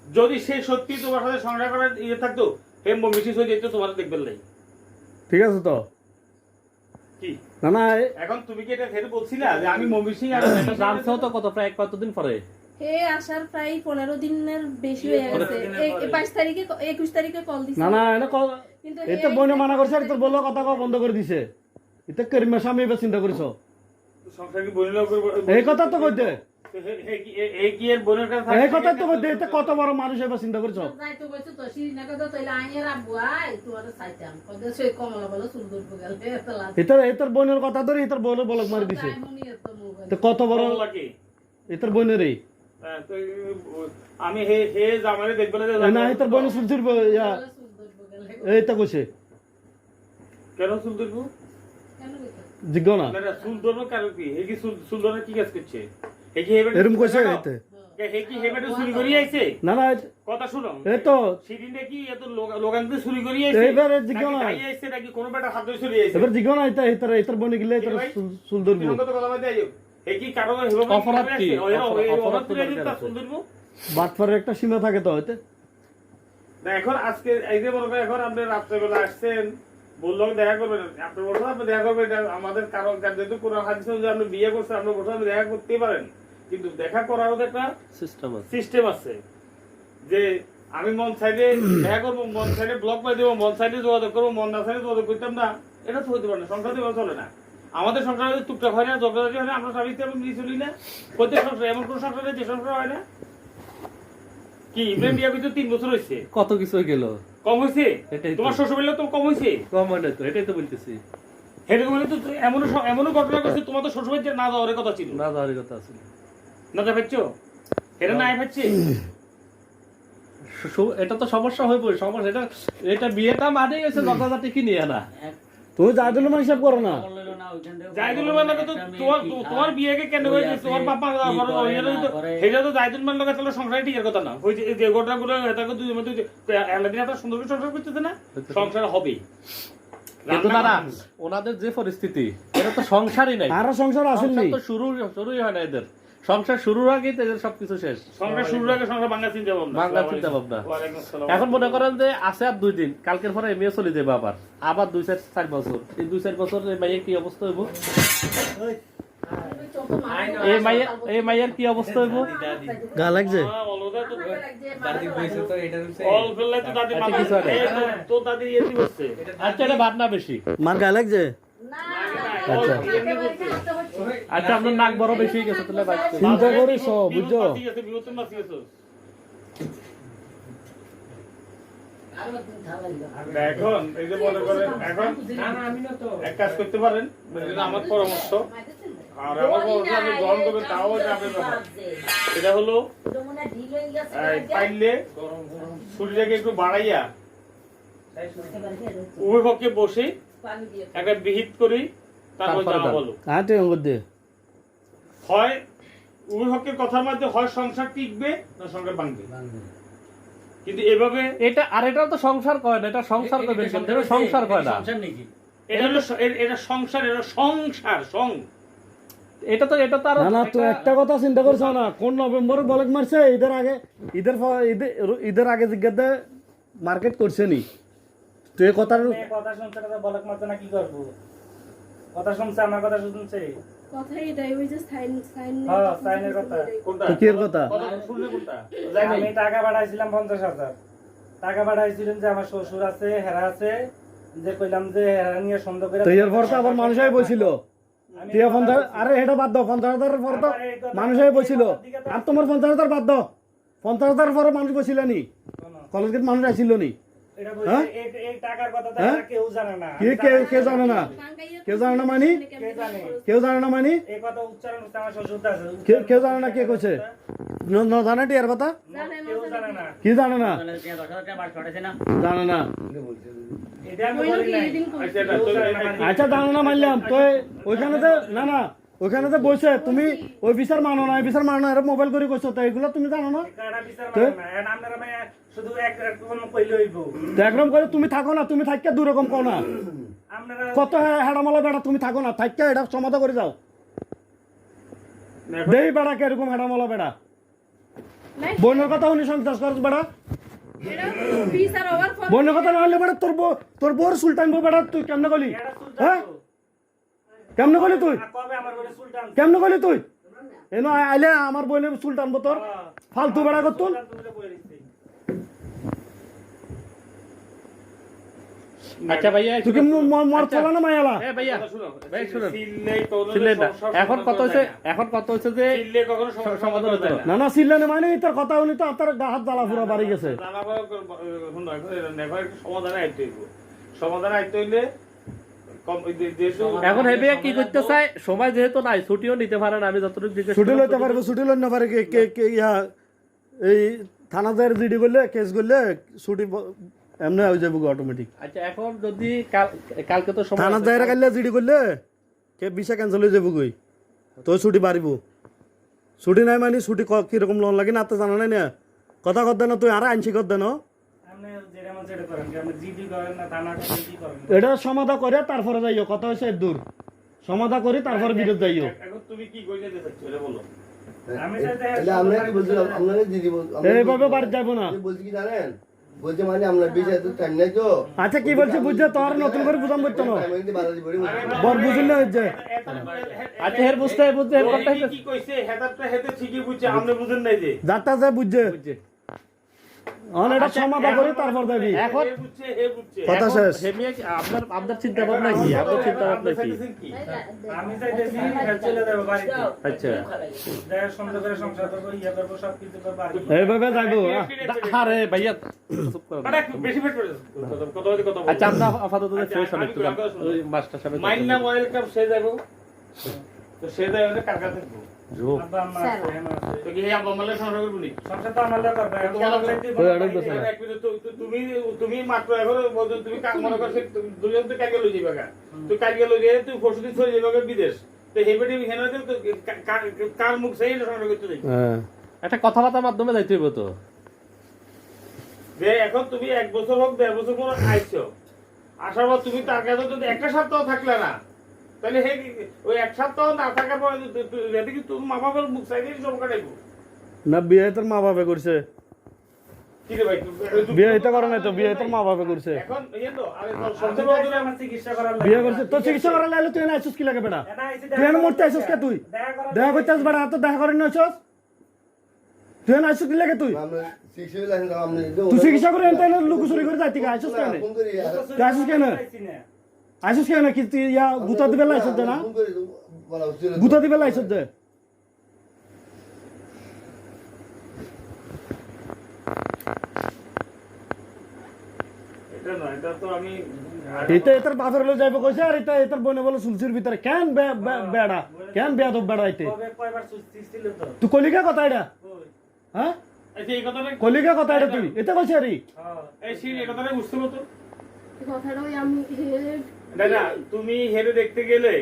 যদি সে সত্যি তোমার সাথে সংসার করার ইয়ে থাকতো হে ময়মনসিং হয়ে যেত তোমার দেখবেন নাই ঠিক আছে তো কি না না এখন তুমি কি এটা ফের বলছিলা যে আমি ময়মনসিং আর জানছো তো কত প্রায় কতদিন পরে হে আসার প্রায় 15 দিনের বেশি হয়ে গেছে 22 তারিখে 21 তারিখে কল দিছে না না এটা কিন্তু এটা বইনে মানা করছে আর তোর বললো কথা কওয়া বন্ধ করে দিছে এটা করিমের স্বামী এবার চিন্তা করিস সংসার কি বলিল করবো এই কথা তো কইতে এই কি এর বোনের কাছে এই কথা তো কইতে এটা কত বড় মানুষ এবার চিন্তা করিস যাইতে বলছো তো সিরিনাকে তো তাইলে আইনের আব্বু আই তোমার চাইতাম কবে সে কমলা বলো চুল ধরবো গেল এত লাজ এটার বোনের কথা ধরে এটার বোনের বলক মারি দিছে মনে এত মোবাইল তো কত বড় লাগে এটার বোনের এই আমি হে হে জামারে দেখবে না যে না এটার বোনের সুলসুর চুল ধরবো গেল এইটা কইছে কেন চুল ধরবো কেন কইতো জিজ্ঞ না না চুল ধরবো কারণ কি হে কি চুল ধরে কি কাজ করছে হে কি হেবে এরকম কইছে এতে হে কি হেবেটে চুরি করি আইছে না না কথা শুনো এই তো সেদিনটা কি এত লোকানতে চুরি করি আইছে এইবারে জিজ্ঞা না। নাকি আইছে নাকি কোনো বেটা হাত ধরে চুরি আইছে এবার জিজ্ঞ না এটা এটার বোনে গেলে এটার চুল ধরবো তিনঙ্গত কথা বলতে আইও হে কি কারো হেবে অপরাধ কি? অপরাধ করে চুল ধরবো বাটপারের একটা সীমা থাকে তো হইতে না এখন আজকে এই যে বলবো এখন আপনি রাত্রেবেলা আসছেন বললাম দেখা করবেন আপনি বলছেন আপনি দেখা করবেন এটা আমাদের কারণ যেহেতু কোরআন হাদিসে যে আপনি বিয়ে করছেন আপনি বলছেন আপনি দেখা করতেই পারেন কিন্তু দেখা করারও একটা সিস্টেম আছে সিস্টেম আছে যে আমি মন সাইডে দেখা করবো মন সাইডে ব্লক করে দেবো মন সাইডে যোগাযোগ করবো মন না সাইডে যোগাযোগ করতাম না এটা তো হতে পারে না সংসার দিয়ে চলে না আমাদের সংসারে টুকটাক হয় না ঝগড়াঝাটি হয় না আমরা স্বামী তেমন মিলে চলি না প্রত্যেক সংসার এমন কোন সংসারে যে সংসার হয় না কি ইব্রাহিম বিয়া কিন্তু 3 বছর হয়েছে কত কিছু হয়ে গেল কম হয়েছে এটাই তো। তোমার শ্বশুর বাড়িও তো কম হয়েছে কম হয় না তো এটাই তো বলতেছি হেঁটে বলে তো এমনও ঘটনা করছে তোমার তো শ্বশুর বাড়িতে না যাওয়ার কথা ছিল না যাওয়ার কথা আছে না যা পাচ্ছ এটা না পাচ্ছে এটা তো সমস্যা হয়ে পড়ে সমস্যা এটা বিয়েটা মানে হয়েছে যথাযথ কি নিয়ে না তুমি জাদুল মান হিসাব করো না জাইদুল মান লাগে তো তোমার বিয়েকে কেন হয়েছে তোমার বাবা সেটা তো জাইদুল মান লাগে তাহলে সংসারে টিকার কথা না ওই যে ঘটনাগুলো এটাকে দুই মধ্যে আলাদিন এত সুন্দর করে সংসার করতেছে না সংসার হবে কিন্তু না না ওনাদের যে পরিস্থিতি এটা তো সংসারই নাই আরো সংসার আসেন সংসার নি তো শুরুই হয় না এদের সংসার শুরুর আগেই তো এদের সবকিছু শেষ। সংসার শুরুর আগে সংসার ভাঙা চিন্তা ভাবনা। বাংলা চিন্তা ভাবনা। ওয়ালাইকুম আসসালাম। এখন মনে করেন যে আছে আর 2 দিন, কালকের পরে এমএ চলে যাবে আবার 2-4 বছর। এই 2-4 বছর এই মাইয়ের কি অবস্থা হইব? এই মাইয়ের কি অবস্থা হইব? গা লাগছে অলদা তো দাদি কইছে তো এটা হচ্ছে অল ফেললে তো দাদি মাথা কিছু হয় না। তো দাদি এসি বসছে। আচ্ছা এটা ভাত না বেশি। মার গা লাগছে আচ্ছা আচ্ছা আপনার নাক বড় বেশি হয়ে গেছে তাহলে বাচ্চা। চিন্তা করিস বুঝছো বিভূতি মাসি গেছে। এখন এই যে মনে করেন এখন এক কাজ করতে পারেন, এটা আমার পরামর্শ, আর আমার পরামর্শ আপনি গ্রহণ করবেন তাও এটা আপনার ব্যাপার। এটা হলো পাইলে শরীরটাকে একটু বাড়াইয়া উভয় পক্ষে বসে একটা বিহিত করি, তারপর তারপরে জামা দাও। বলো। হ্যাঁ তুই অঙ্গুর দে হয় উভয় পক্ষের কথার মধ্যে হয় সংসার টিকবে না সংসার ভাঙবে, কিন্তু এভাবে এটা তো সংসার কয় না, এটা সংসার করবে, এটা সংসার কয় না। সংসার নাকি? এটা হলো এটা সংসার, এটা সংসার এটা তো আর না না তুই একটা কথা চিন্তা করছো না, কোন নভেম্বর বলক মারছে ঈদের আগে জিজ্ঞাসা মার্কেট করছে নি তুই কথার কথা শুনছে না তো বলক মারছে না কি করবো? কথা শুনছে, আমার কথা শুনছে। কথাই এটাই, ওই যে সাইন হ্যাঁ, সাইনের কথা। কোনটা তো কি এর কথা শুনলে কোনটা আমি টাকা পাঠাইছিলাম 50,000 টাকা পাঠাইছিলাম যে আমার শ্বশুর আছে, হেরা আছে, যে কইলাম যে হেরা নিয়ে সন্দেহ করে তো এর পর তো আবার মানুষই বলছিল তুই 50 আরে এটা বাদ দাও 50,000 পর তো মানুষই বলছিল আর তোমার 50,000 বাদ দাও 50,000 পরে মানুষ বলছিল নি কলেজ গেট মানুষ আসছিল নি এটা হ্যাঁ? বলছে এই টাকার কথা তো হ্যাঁ? এরা কেউ জানে না। কি কে জানে না কেউ জানে না মানি কে জানে? কেউ জানে না মানি এই কথা উচ্চারণ করতে আমার শ্বশুর আছে। কেউ জানে না কে কইছে জানে টি এর কথা কেউ জানে না। কি জানে না 10,000 টাকা বাড়ি পাঠাইছে না? জানে না এটা আমি বলি নাই। আচ্ছা, এটা তো- আচ্ছা জানে না মানলাম তো ওইখানে যে না ওইখানে যে বসে তুমি ওই বিচার মানো না বিচার মানো না মোবাইল করে করছো তো এগুলো তুমি জানো না কারা বিচার মানে না। এখন আপনারা মানে শুধু এক রকম কইলে হইব। তো একরকম করে তুমি থাকো না তুমি থাককে দু রকম কো না আপনারা কত হেডামালা বেড়া তুমি থাকো না থাককে এটা সমাধা করে যাও দেই বেড়া কিরকম হেডামালা বেড়া বোনের কথা উনি সংসার করছ বেড়া বোনের কথা না হলে বেড়া তোর বোর সুলতান বউ বেড়া তুই কেমনে গলি এটা সুলতান হ্যাঁ তো। কেমনে গলি তুই কবে আমার বলে সুলতান? কেমনে গলি তুই এনো আইলে আমার বইলে সুলতান বউ তোর ফালতু বেড়া করতুন সুলতান তুমি বলে দিছি। আচ্ছা ভাইয়া তুই কি মর চলা না মায়ালা এ ভাইয়া শুনো, ভাই শুনুন চিল্লেই তো ওদের ছিলেন না সব এখন সমাধান কত হচ্ছে হয় না। চিল্লে কখনো সমাধান হতো না। না না সিল্লানে মানে তোর কথা উনি তো আপনার গা হাত জ্বালা পুরা বাড়ি গেছে সমাধানে আইতে হইব, সমাধানে আইতে হইলে এখন হেবে কি করতে চায়, সময় যেহেতু নাই ছুটিও নিতে পারে না, আমি যতটুকু জিজ্ঞেস ছুটি করলাম, লইতে পারবে ছুটি লই না পারে এই থানা যায় জিডি করলে কেস করলে ছুটি এমনি হয়ে যাবে অটোমেটিক আচ্ছা এখন যদি কালকে তো সময় থানা আছে, যায় কাইলে জিডি করলে কে ভিসা ক্যান্সেল হয়ে যাবো গই তো ছুটি বাড়িব ছুটি নাই মানে ছুটি কিরকম লোন লাগে না তো জানা নাই না কথা কর না তুই আর আইনছি কর দেন আপনি যেটা মন সেটা করেন, আপনি জিডি করেন না থানা করেন কি করেন? এটা সমাধা করে তারপরে যাইও কথা হয়েছে দূর সমাধা করি তারপরে বিরোধ যাইও এখন তুমি কি কইতে চাচ্ছ এটা বলো। আমি চাইতে তাহলে আমরা কি বলছিলাম আপনারা দিদি এইভাবে বাড়ি যাবো না বলছি কি জানেন বলছে মানে আমরা বেশি এত টাইম নাই তো আচ্ছা কি বলছি বুঝছে তোর নতুন করে বুঝাম করতো না আমি কিন্তু বাধা দিব বর বুঝলে হচ্ছে আচ্ছা হের বুঝতে বুঝতে হের কথা কি কইছে হেদারটা হেতে ঠিকই বুঝছে, আপনি বুঝেন নাই যে যারটা যে বুঝছে বুঝছে। এটা সমাধা করি তারপর যাবি এখন হে বুঝছে হে বুঝছে। কথা শেষ হেমিয়া আপনার চিন্তা ভাবনা কি, আপনার চিন্তা ভাবনা কি? কি আমি চাইতেছি ফের চলে যাবো বাড়িতে। আচ্ছা দেখা সুন্দর করে সংসার করবো, ইয়ে করবো, সব কিছু করবো আর কি। এইভাবে যাইবো আরে ভাইয়া চুপ করো না। আরে বেশি ফেট করে কথা বলতে কথা বলো। আচ্ছা আমরা আপাতত আচ্ছা, ফ্রেশ হন আমি একটু একটু আগে শুনুন। ওই মাস্টার সাহেব মাইন্না মোবাইল কাপ সে যাবো, তো সে যাই হলে কার কাছে থাকবো, আব্বা আম্মা আছে, হেমা আছে। তো কি এই আব্বা মালে সংসার করবো নি? সংসার তো আমার লোক করবে, আমি তোমার কেন লোক- বলতে ওই আরেক বছর। এক মিনিট, তুমি মাত্র এখন বলছো তুমি মনে করছো দুজন তো কালকে লই যাবে গা, তুই কালকে লই গিয়ে তুই পরশু দিন চলে যাবে বিদেশ, তো হেবেটি হেনে কার মুখ সেই সংসার করতে দেখি হ্যাঁ একটা কথাবার্তার মাধ্যমে যাইতে হইব তো। যে এখন তুমি 1 বছর হোক 1.5 বছর পর আইছো, আসার পর তুমি তার কাছে যদি একটা সপ্তাহ থাকলে না, তাহলে হে ওই এক সপ্তাহ না থাকার পরে এতে কি তোর মা বাবার মুখ চাইলে সব কাটাইবো না বিয়ে তোর মা বাবা করছে, কি রে ভাই বিয়ে এটা করে নাই তো, বিয়ে তোর মা বাবা করছে, এখন ইয়ে তো আরে সবচেয়ে বড় কথা আমার চিকিৎসা করার লাগে। বিয়ে করছে তো চিকিৎসা করার লাগলে তুই না আইসুস কি লাগে বেটা, তুই না মরতে আইসুস কে, তুই দেখা করতে আসবে বেটা, তো দেখা করেন না আইসুস, তুই না আইসুস কি লাগে, তুই আমরা শিখছি লাইন দাও আমরা তুই চিকিৎসা করে এনতে লুকোচুরি করে যাইতি আইসুস কেন, ফোন করি তুই আইসুস কেন, আইসুস কেন কি তুই ইয়া গুতা দিবে লাইসুস দে না, ফোন করি বলা উচিত গুতা দিবে লাইসুস দে, এটা না এটা তো আমি এটা এটার বাজার লয়ে যাইব কইছে, আর এটা এটার বনে বলে সুলসির ভিতরে কেন বেড়া, কেন বেয়াদব বেড়া আইতে, কবে কয়বার সুস্থ ছিল তো তুই কলিকা কথা এটা, ওই, হ্যাঁ আচ্ছা এই কথাটা কলিকা কথা এটা, তুই এটা কইছে আরে হ্যাঁ এই সেই এই কথাটা বুঝতে তো কথাটা ওই আমি না না তুমি হেরে দেখতে গেলে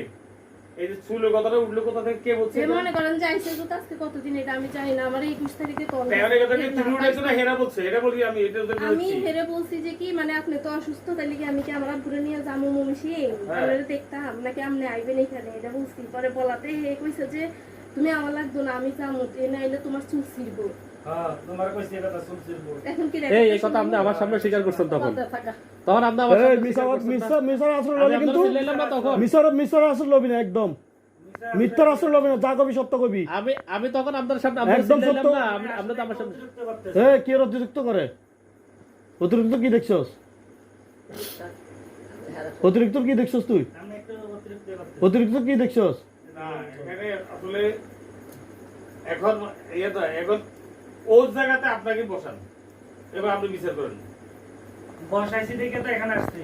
এই যে চুলের কথাটা উঠলো কোথা থেকে কে বলছে যে মনে করেন যে আইসে তো আজকে কতদিন এটা আমি জানি না, আমার 21 তারিখে কল তাহলে কথা কি তুমি উঠেছো না হেরা বলছে এটা বলি আমি এটা তো আমি বলছি হেরে বলছি যে কি মানে আপনি তো অসুস্থ, তাহলে কি আমি কি আমার ঘুরে নিয়ে যাবো মমিষি আপনারা দেখতাম নাকি আপনি আইবেন এখানে, এটা বলছি। পরে বলাতে হে কইছে যে তুমি আমার লাগতো না, আমি যাবো, এ নাইলে তোমার চুল ছিড়বো। হ্যাঁ তোমার কইছে কথা শুনছিল এখন কি এই কথা আপনি আমার সামনে স্বীকার করছেন তখন আপনি আমার এই সামনে মিশর আসর লবি, কিন্তু চিল্লাইলাম না তখন, মিশর আসর লবি না, একদম মিথ্যার আসর লবি না, যা কবি সত্য কবি, আমি তখন আপনার সামনে আপনার একদম চিল্লাইলাম সত্য। না, আপনি তো আমার সামনে এ কি অতিরিক্ত করে, অতিরিক্ত কি দেখছস, অতিরিক্ত কি দেখছস তুই, আমি একটু অতিরিক্ত করতে অতিরিক্ত কি দেখছস, না এখানে আসলে এখন ইয়ে তো এখন ওই জায়গাতে আপনাকে বসান এবার আপনি বিচার করেন বসাইছি দেখে তো এখানে আসছি,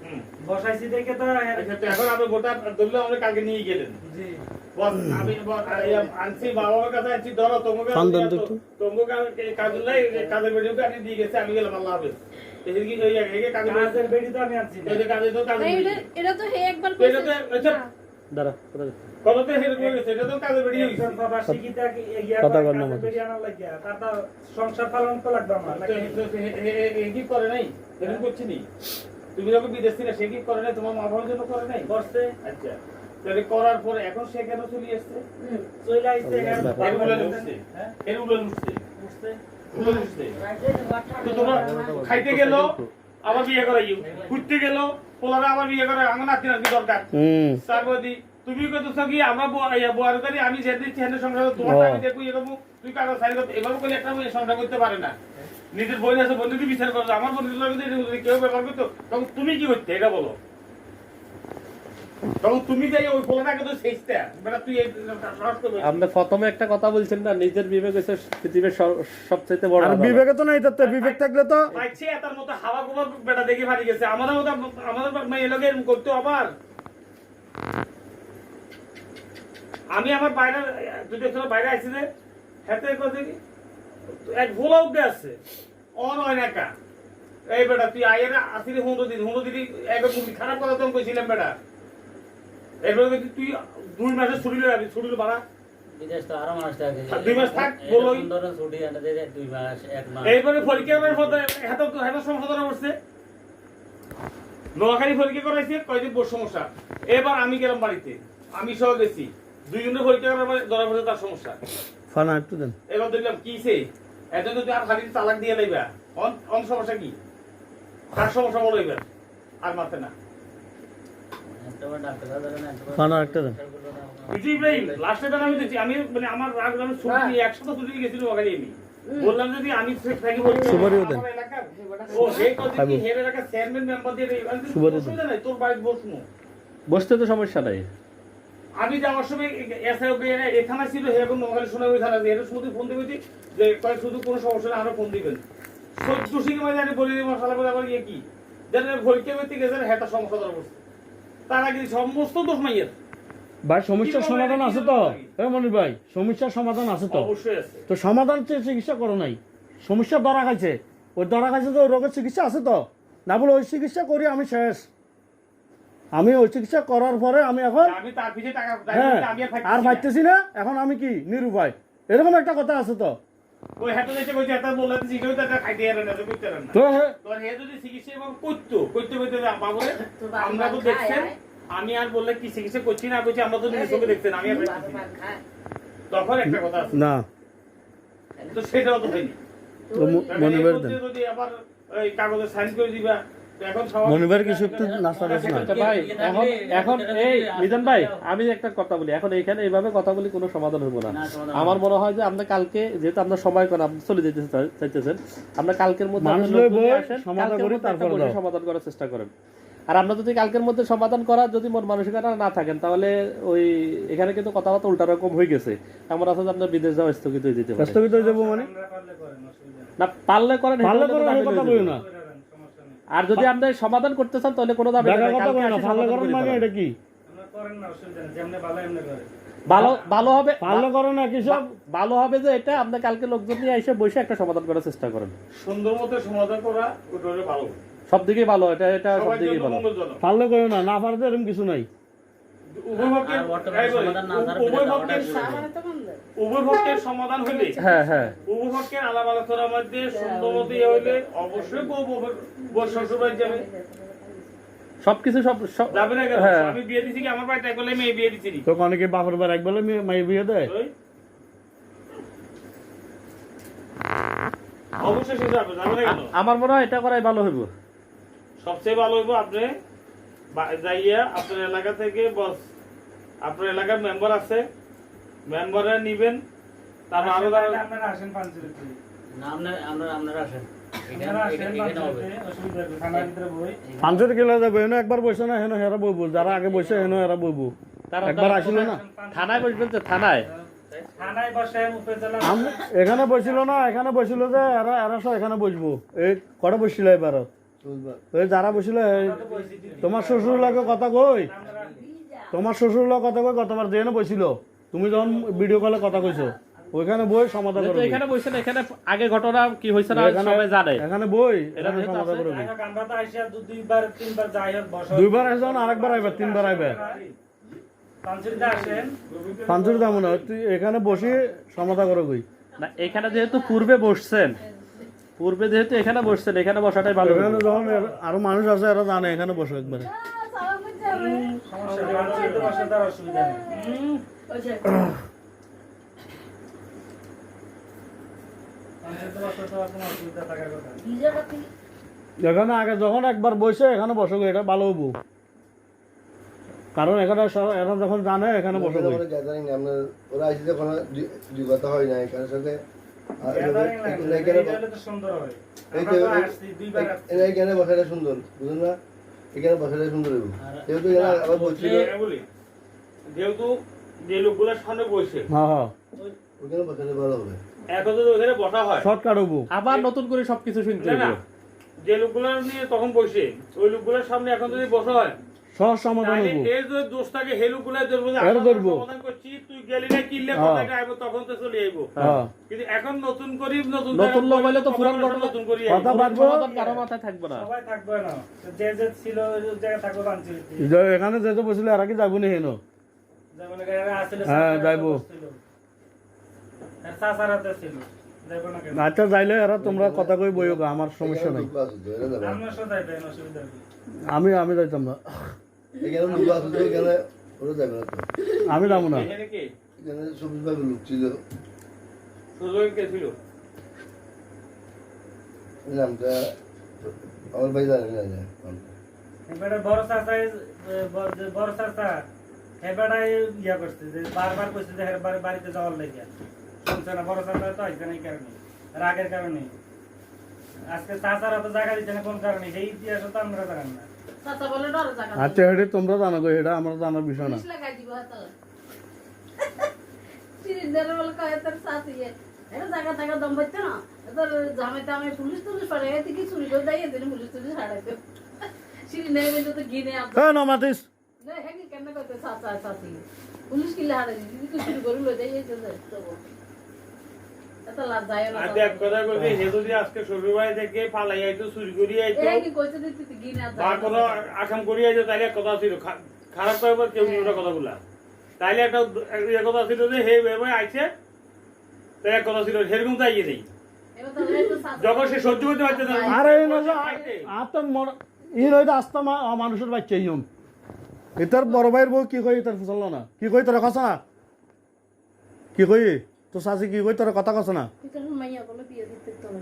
হুম বসাইছি দেখে তো আচ্ছা, তো এখন আপনি গোটা ধরলে আমাদের কালকে নিয়ে গেলেন জি বস আমি আনছি বাবার কাছে আনছি ধরো তোমাকে খানদান তো একটু। তোমাকে কাজের লাই কাজের ভিডিওকে আমি দিয়ে গেছি আমি গেলাম আল্লাহ হাফেজ এই কি ওই এই কাজের কাজের বেড়ি তো আমি আনছি না। এই যে কাজে তো কাজের ভিডিও এটা তো হে একবার তো এটা তো আচ্ছা দাঁড়া কথা কই। কততে হেরে গেছে এটা তো কাজের ভিডিও একজন বাবা শিক্ষিতা এগিয়ে কথা করে বল না কাজের আমাকে। বেড়ি আনার লাগিয়া, তার তো সংসার পালন তো লাগবে আমার নাকি? কি করে নাই এরকম করছি নি তুমি যখন বিদেশ থেকে সে কি করে নাই তোমার মা বাবার জন্য করে নাই করছে আচ্ছা তাহলে করার পরে এখন সে কেন চলে আসছে চলে আইছে এর উলান উঠছে হ্যাঁ এর উলান উঠছে বুঝতে উলান উঠছে তো তোমরা খাইতে গেল আবার বিয়ে করাইও ঘুরতে গেল পোলারা আবার বিয়ে করে আমার নাতি নাতি দরকার সারবদি তুমি কইতেছ কি আমরা বয়ারদারি আমি যে দিচ্ছি হেন সংসার তোমার আমি দেখো এরকম তুই কারো সাইড করতে এভাবে করে একটা মেয়ে সংসার করতে পারে না নিজের বোন আছে বন্ধুকে বিচার করো আমার বন্ধুর লগে যদি কেউ ব্যবহার করতো তখন তুমি কি করতে এটা বলো তখন তুমি যাই ওই পোলাটাকে তো শেষতে বেটা তুই এই সাহস করবে আপনি প্রথমে একটা কথা বলছেন না, নিজের বিবেক হচ্ছে পৃথিবীর সবচেয়ে বড় আর আদালত। বিবেকে তো নাই, তাতে বিবেক থাকলে তো পাইছে তার মতো হাওয়া গোবর বেটা দেখে ফারি গেছে আমাদের মতো আমাদের মেয়ে লোকে এরকম করতে আবার আমি আমার বাইরে দুটো ছিল বাইরে আইছি যে হাতে করতে কি এক ভোলা উঠে আসছে অন হয় না কা এই বেটা তুই আয়ের আসিলি হুঁড়ো দিদি একবার মুখি খারাপ কথা তো কইছিলাম বেটা এরপরে যদি তুই 2 মাসে ছুটি লই ছুটি বাড়া বিদেশ তো আরো মাস থাকে 2 মাস থাক বলোই ধরো ছুটি আনতে দেয় 2 মাস 1 মাস এইবারে পরীক্ষার পর এত সমস্যা ধরা পড়ছে নোয়াখালী পরীক্ষা করাইছে কয়দিন বড় সমস্যা এবার আমি গেলাম বাড়িতে আমি সহ গেছি 2 জনের পরীক্ষা করার পরে ধরা পড়ছে তার সমস্যা ফানা একটু দেন, এবার দেখলাম কিসে এত তো তুই আর খালি তালাক দিয়ে লাইবা অন সমস্যা কি কার সমস্যা বলো এবার আর মারতে না একবার ডাক্তার ধরে না ফানা একটা দেন, বুঝি ইব্রাহিম লাস্টে বেলা আমি দেখছি আমি মানে আমার রাগ আমি ছুটি নিয়ে একসাথে ছুটি গেছিল নোয়াখালী আমি বললাম যদি আমি থাকি বলছি সুপারিও দেন। আমার এলাকার ও হে কত কি হের এলাকার চেয়ারম্যান মেম্বার দিয়ে সুপারিও দেন। অসুবিধা নাই তোর বাড়ি বসবো বসতে তো সমস্যা নাই, আমি যাওয়ার সময় এখানে ছিল এরকম নোয়াখালী শোনা ওই থানা এর শুধু ফোন দিবে যে কয়েক শুধু কোনো সমস্যা না আরো ফোন দিবেন 14 সিংহ মাঝে আমি বলি মশলা করে আবার গিয়ে কি যেন পরীক্ষা করতে গেছেন হেটা সমস্যা ধরা পড়ছে তার আগে সমস্ত দোষ মাইয়ের ভাই সমস্যার সমাধান আছে তো, এ মনির ভাই সমস্যার সমাধান আছে তো, অবশ্যই আছে তো সমাধান চিকিৎসা করো নাই, সমস্যা ধরা খাইছে, ওই ধরা খাইছে তো ওই রোগের চিকিৎসা আছে তো, না বলে ওই চিকিৎসা করি আমি শেষ, আমি ওই চিকিৎসা করার পরে আমি এখন আমি তার পিছে টাকা হ্যাঁ আমি আর পাইতেছি না, এখন আমি কি নিরুপায়, এরকম একটা কথা আছে তো, ওই হাতে এসে কইছে এটা বললে চিকিৎসা তো এটা খাইতে আর না করতে না তো তোর হে যদি চিকিৎসা এবং করতে বাবুরে আমরা তো দেখছেন আমি আর বললে কি চিকিৎসা করছি না করছি আমরা তো নিজের চোখে দেখছেন আমি আর দেখতেছি না। তখন একটা কথা আছে না তো সেটাও তো হয়নি তো মনিবের দেন যদি আবার ওই কাগজে সাইন করে দিবা তো এখন সবাই মনিবের কিছু একটু নাস্তা টাস্তা না আচ্ছা ভাই এখন এখন এই মিজান ভাই আমি একটা কথা বলি এখন এইখানে এইভাবে কথা বলি কোনো সমাধান হইব না আমার মনে হয় যে আমরা কালকে যেহেতু আমরা সময় করে আপনি চলে যেতে চাইতেছেন আমরা কালকের মধ্যে মানুষ আপনার লোক লইবো, যদি আসেন, সমাধান কালকের করি, মধ্যে একটা তারপর বসে দাও। সমাধান করার চেষ্টা করেন আর আমরা যদি কালকের মধ্যে সমাধান করার যদি মন মানসিকতা না থাকেন তাহলে ওই এখানে কিন্তু কথাবার্তা উল্টা রকম হয়ে গেছে এমন আছে যে আপনার বিদেশ যাওয়া স্থগিত হয়ে যেতে পারে স্থগিত হয়ে যাবো মানে আমরা পারলে করেন, অসুবিধা নেই। না পারলে করেন পারলে এটা করে হলে এই তো কথা দাবি বলি লইবো। না করে দেন, সমস্যা নেই। আর যদি আপনি সমাধান করতে চান তাহলে কোনো দাবি দেখা নাই, কথা কালকে বলি না এসে পারলে সমাধান করেন করে মানে ফেলেন। এটা কি আমরা করেন না, অসুবিধা নেই। যেমনি ভালো এমনি করে। ভালো ভালো হবে পারলে করে না কি সব ভালো হবে যে এটা আপনি কালকে লোকজন নিয়ে এসে বসে একটা সমাধান করার চেষ্টা করেন সুন্দর মতো সমাধান করা ওটা হলে ভালো সব দিকেই ভালো এটা এটা সব সবার দিকেই জন্য ভালো মঙ্গলজনক পারলে করে না না পারলে এরকম কিছু নাই উভয় পক্ষের আর বর্তমানে এই বলি, সমাধান না থাকার উভয় বিরুদ্ধে পক্ষের উভয় পক্ষের সমাধান হলে হ্যাঁ হ্যাঁ উভয় পক্ষের আলাপ আলোচনার মধ্যে সুন্দর মতো ইয়ে হইলে অবশ্যই বউ শ্বশুর বাড়ি যাবে সবকিছু সব সব- যাবে না কেন হ্যাঁ আমি বিয়ে দিছি কি আমার বাড়িতে এক বেলায় মেয়ে বিয়ে দিচ্ছি নি। তো অনেকে বাপের বার এক বেলা মাই বিয়ে দেয় ওই? অবশ্যই সে যাবে যাবে না কেন আমার মনে হয় এটা করাই ভালো হইব সবচেয়ে ভালো হইব আপনি যাইয়া আপনার এলাকা থেকে বস আপনার এলাকার মেম্বার আছে মেম্বাররা নিবেন তারপর আরো তাহলে আপনারা আসেন পাঞ্চেরিতে। না আপনারা আসেন আপনারা আসেন পাঞ্চেরিতে, অসুবিধা নেই। থানার ভিতরে বই। পাঞ্চের গেলে যাবে হেন একবার বসে না হেন হেরা বইবো যারা আগে বসে হেন হেরা বইবো একবার আসিল না থানায় বসবেন যে থানায় থানায় বসেন, উপজেলা এখানে বসিল না এখানে বসিল যে এরা এরা সব এখানে বসবো এই কটা বসছিল এবার ওই যারা বসিল তোমার শ্বশুর লাগে কথা কই তোমার শ্বশুর লাগে কথা কই কতবার যেখানে বসিল তুমি যখন ভিডিও কলে কথা কইছো ওইখানে বই সমাধান যেহেতু করবে এখানে বসছেন এখানে আগে ঘটনা কি হয়েছে না এখানে- সবাই জানে এখানে বই এটা এখানে যেহেতু সমাধান আছে, করবে এখন আমরা তো আইসা দুইবার তিনবার যাই হোক বসো। দুইবার আসবেন আরেকবার আইবে তিনবার আইবে পাঞ্চেরিতে আসেন। পাঞ্চুর দাম না তুই এখানে বসে সমাধান করে কই না এখানে যেহেতু পূর্বে বসছেন পূর্বে যেহেতু এখানে বসছেন এখানে বসাটাই ভালো এখানে হইব। যখন আরো মানুষ আছে এরা জানে এখানে বসে একবারে সমস্যা নেই, পাঞ্চেরিতে বসে তার অসুবিধা নেই। পাঞ্চেরিতে বসে তো আর কোনো অসুবিধা থাকার কথা না। এখানে আগে যখন একবার বসে এখানে বসে গো, এটা ভালো হবো কারণ এখানে এরা যখন জানে এখানে বসে গো। গ্যাদারিং আপনার ওরা আসলে কোনো দুই কথা হয় না এখানে সাথে আর Gathering লাগবে, এখানে এই হলে তো সুন্দর হয়। এই আমরা তো তো আসছি, দুইবার আসছি। এখানে বসাটা সুন্দর বুঝলেন না এখানে বসাটা সুন্দর হইব যেহেতু এখানে আবার বসছিল আমি বলি যেহেতু যে লোকগুলোর সামনে বসে হ্যাঁ হ্যাঁ ওখানে বসাটা ভালো হবে এখন যদি ওখানে বসা হয় শর্টকাট হবো আবার নতুন করে সবকিছু শুনতে না, না, হবে যে লোকগুলো নিয়ে তখন বসে ওই লোকগুলোর সামনে এখন যদি বসা হয় সহজ সমাধান তাহলে হবো এই যে দোষটাকে হে লোকগুলো ধরবো যে এর আমরা ধরবো। সমাধান করছি তুই গেলি না কিনলে হ্যাঁ। কথাটা আইবো তখন তো চলে আইবো হ্যাঁ কিন্তু এখন নতুন করি নতুন নতুন লোক হইলে তো পুরান কথা ঘটনা- নতুন করি কথা বাড়বো সমাধান কারো মাথায় থাকবে না সবাই থাকবে না, যে যে ছিল ওই জায়গায় থাকবে পাঞ্চেরিতে। যে এখানে যেতে বসলে এরা কি যাবো না হেন যেমন এখানে আসলে হ্যাঁ, চাচারা যাইবো। বসছিল। আর চাচারাতে ছিল, যাইবো না কেন? আচ্ছা যাইলে এরা তোমরা কথা কই বইও গো, আমার সমস্যা নাই আপনার সাথে যাইবেন, অসুবিধা নেই। আমি যাইতাম না এখানে লোক আসলে এখানে ওরা যাবে না তো আমি যাবো না এখানে কি এখানে সবুজ ভাবে লোক ছিল সুযোগ কে ছিল নামটা আমার ভাই জানে না এবারে বড় চাচা বড় চাচা এবারে ইয়া করছে যে বারবার কইছে যে এবার বাড়িতে যাওয়ার লাগে শুনছে না, বড় চাচা তো আসছে না এই কারণে, রাগের কারণে। আজকে চাচারা তো জায়গা দিচ্ছে না কোন কারণে, সেই ইতিহাস তো আমরা জানেন না। চাচা বলে ডরে জায়গা আচ্ছা এটা তোমরা জানো গো, এটা আমার জানার বিষয় না লাগাই দিব হাতে সিলিন্ডারের বলে কয় তোর সাথে এটা জায়গা থাকা দম পাইতে না তোর জামাইতে আমি পুলিশ টুলিশ পারে এতে কি চুরি করে যাই এদিন পুলিশ টুলিশ হারাইতে সিলিন্ডারের মধ্যে তো ঘিনে হ্যাঁ নমাতিস হ্যাঁ কি কেন করতে চাচা চাচি পুলিশ কিলে হারাই দিদি তো চুরি করে লই যাই এই তো এত লাভ যায় না আর দেখ কথা বলবি হে যদি আজকে শ্বশুর বাড়ি থেকে পালাই আইতো চুরি করি আইতো এই কি কইতে দিতে ঘিনে আর বা কোনো আকাম করি আইতো তাইলে এক কথা ছিল খারাপ করার কেউ নিয়ে ওটা কথা বলা তাইলে একটা ইয়ে কথা ছিল যে হে ভাই আইছে তাই এক কথা ছিল সেরকম চাইয়ে নেই এবার তাহলে তো চাচা যখন সে সহ্য করতে পারছে না আরে এই নজর আর তো ই রইতে আস্তা মানুষের বাচ্চা ইয়ম এটার বড় ভাইয়ের বউ কি কই তার চললো না কি কই তোর কথা না কি কই তো শাশি কি কই তোর কথা কথা না পিতার মাইয়া বলে বিয়ে দিতে তো না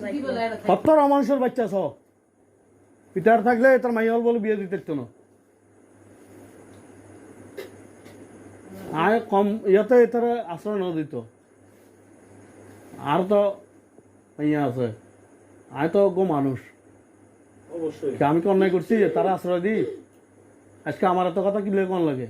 কি বলে এটা খাই? কত রমাংসের বাচ্চা ছ পিতার থাকলে তার মাইয়াল বলে বিয়ে দিতে তো না আয় কম ইয়াতে এটার আশ্রয় না দিত আর তো মাইয়া আছে আয় তো গো মানুষ অবশ্যই আমি কি অন্যায় করছি যে তারা আশ্রয় দিই আজকে আমার এত কথা কি লেগে কোন লাগে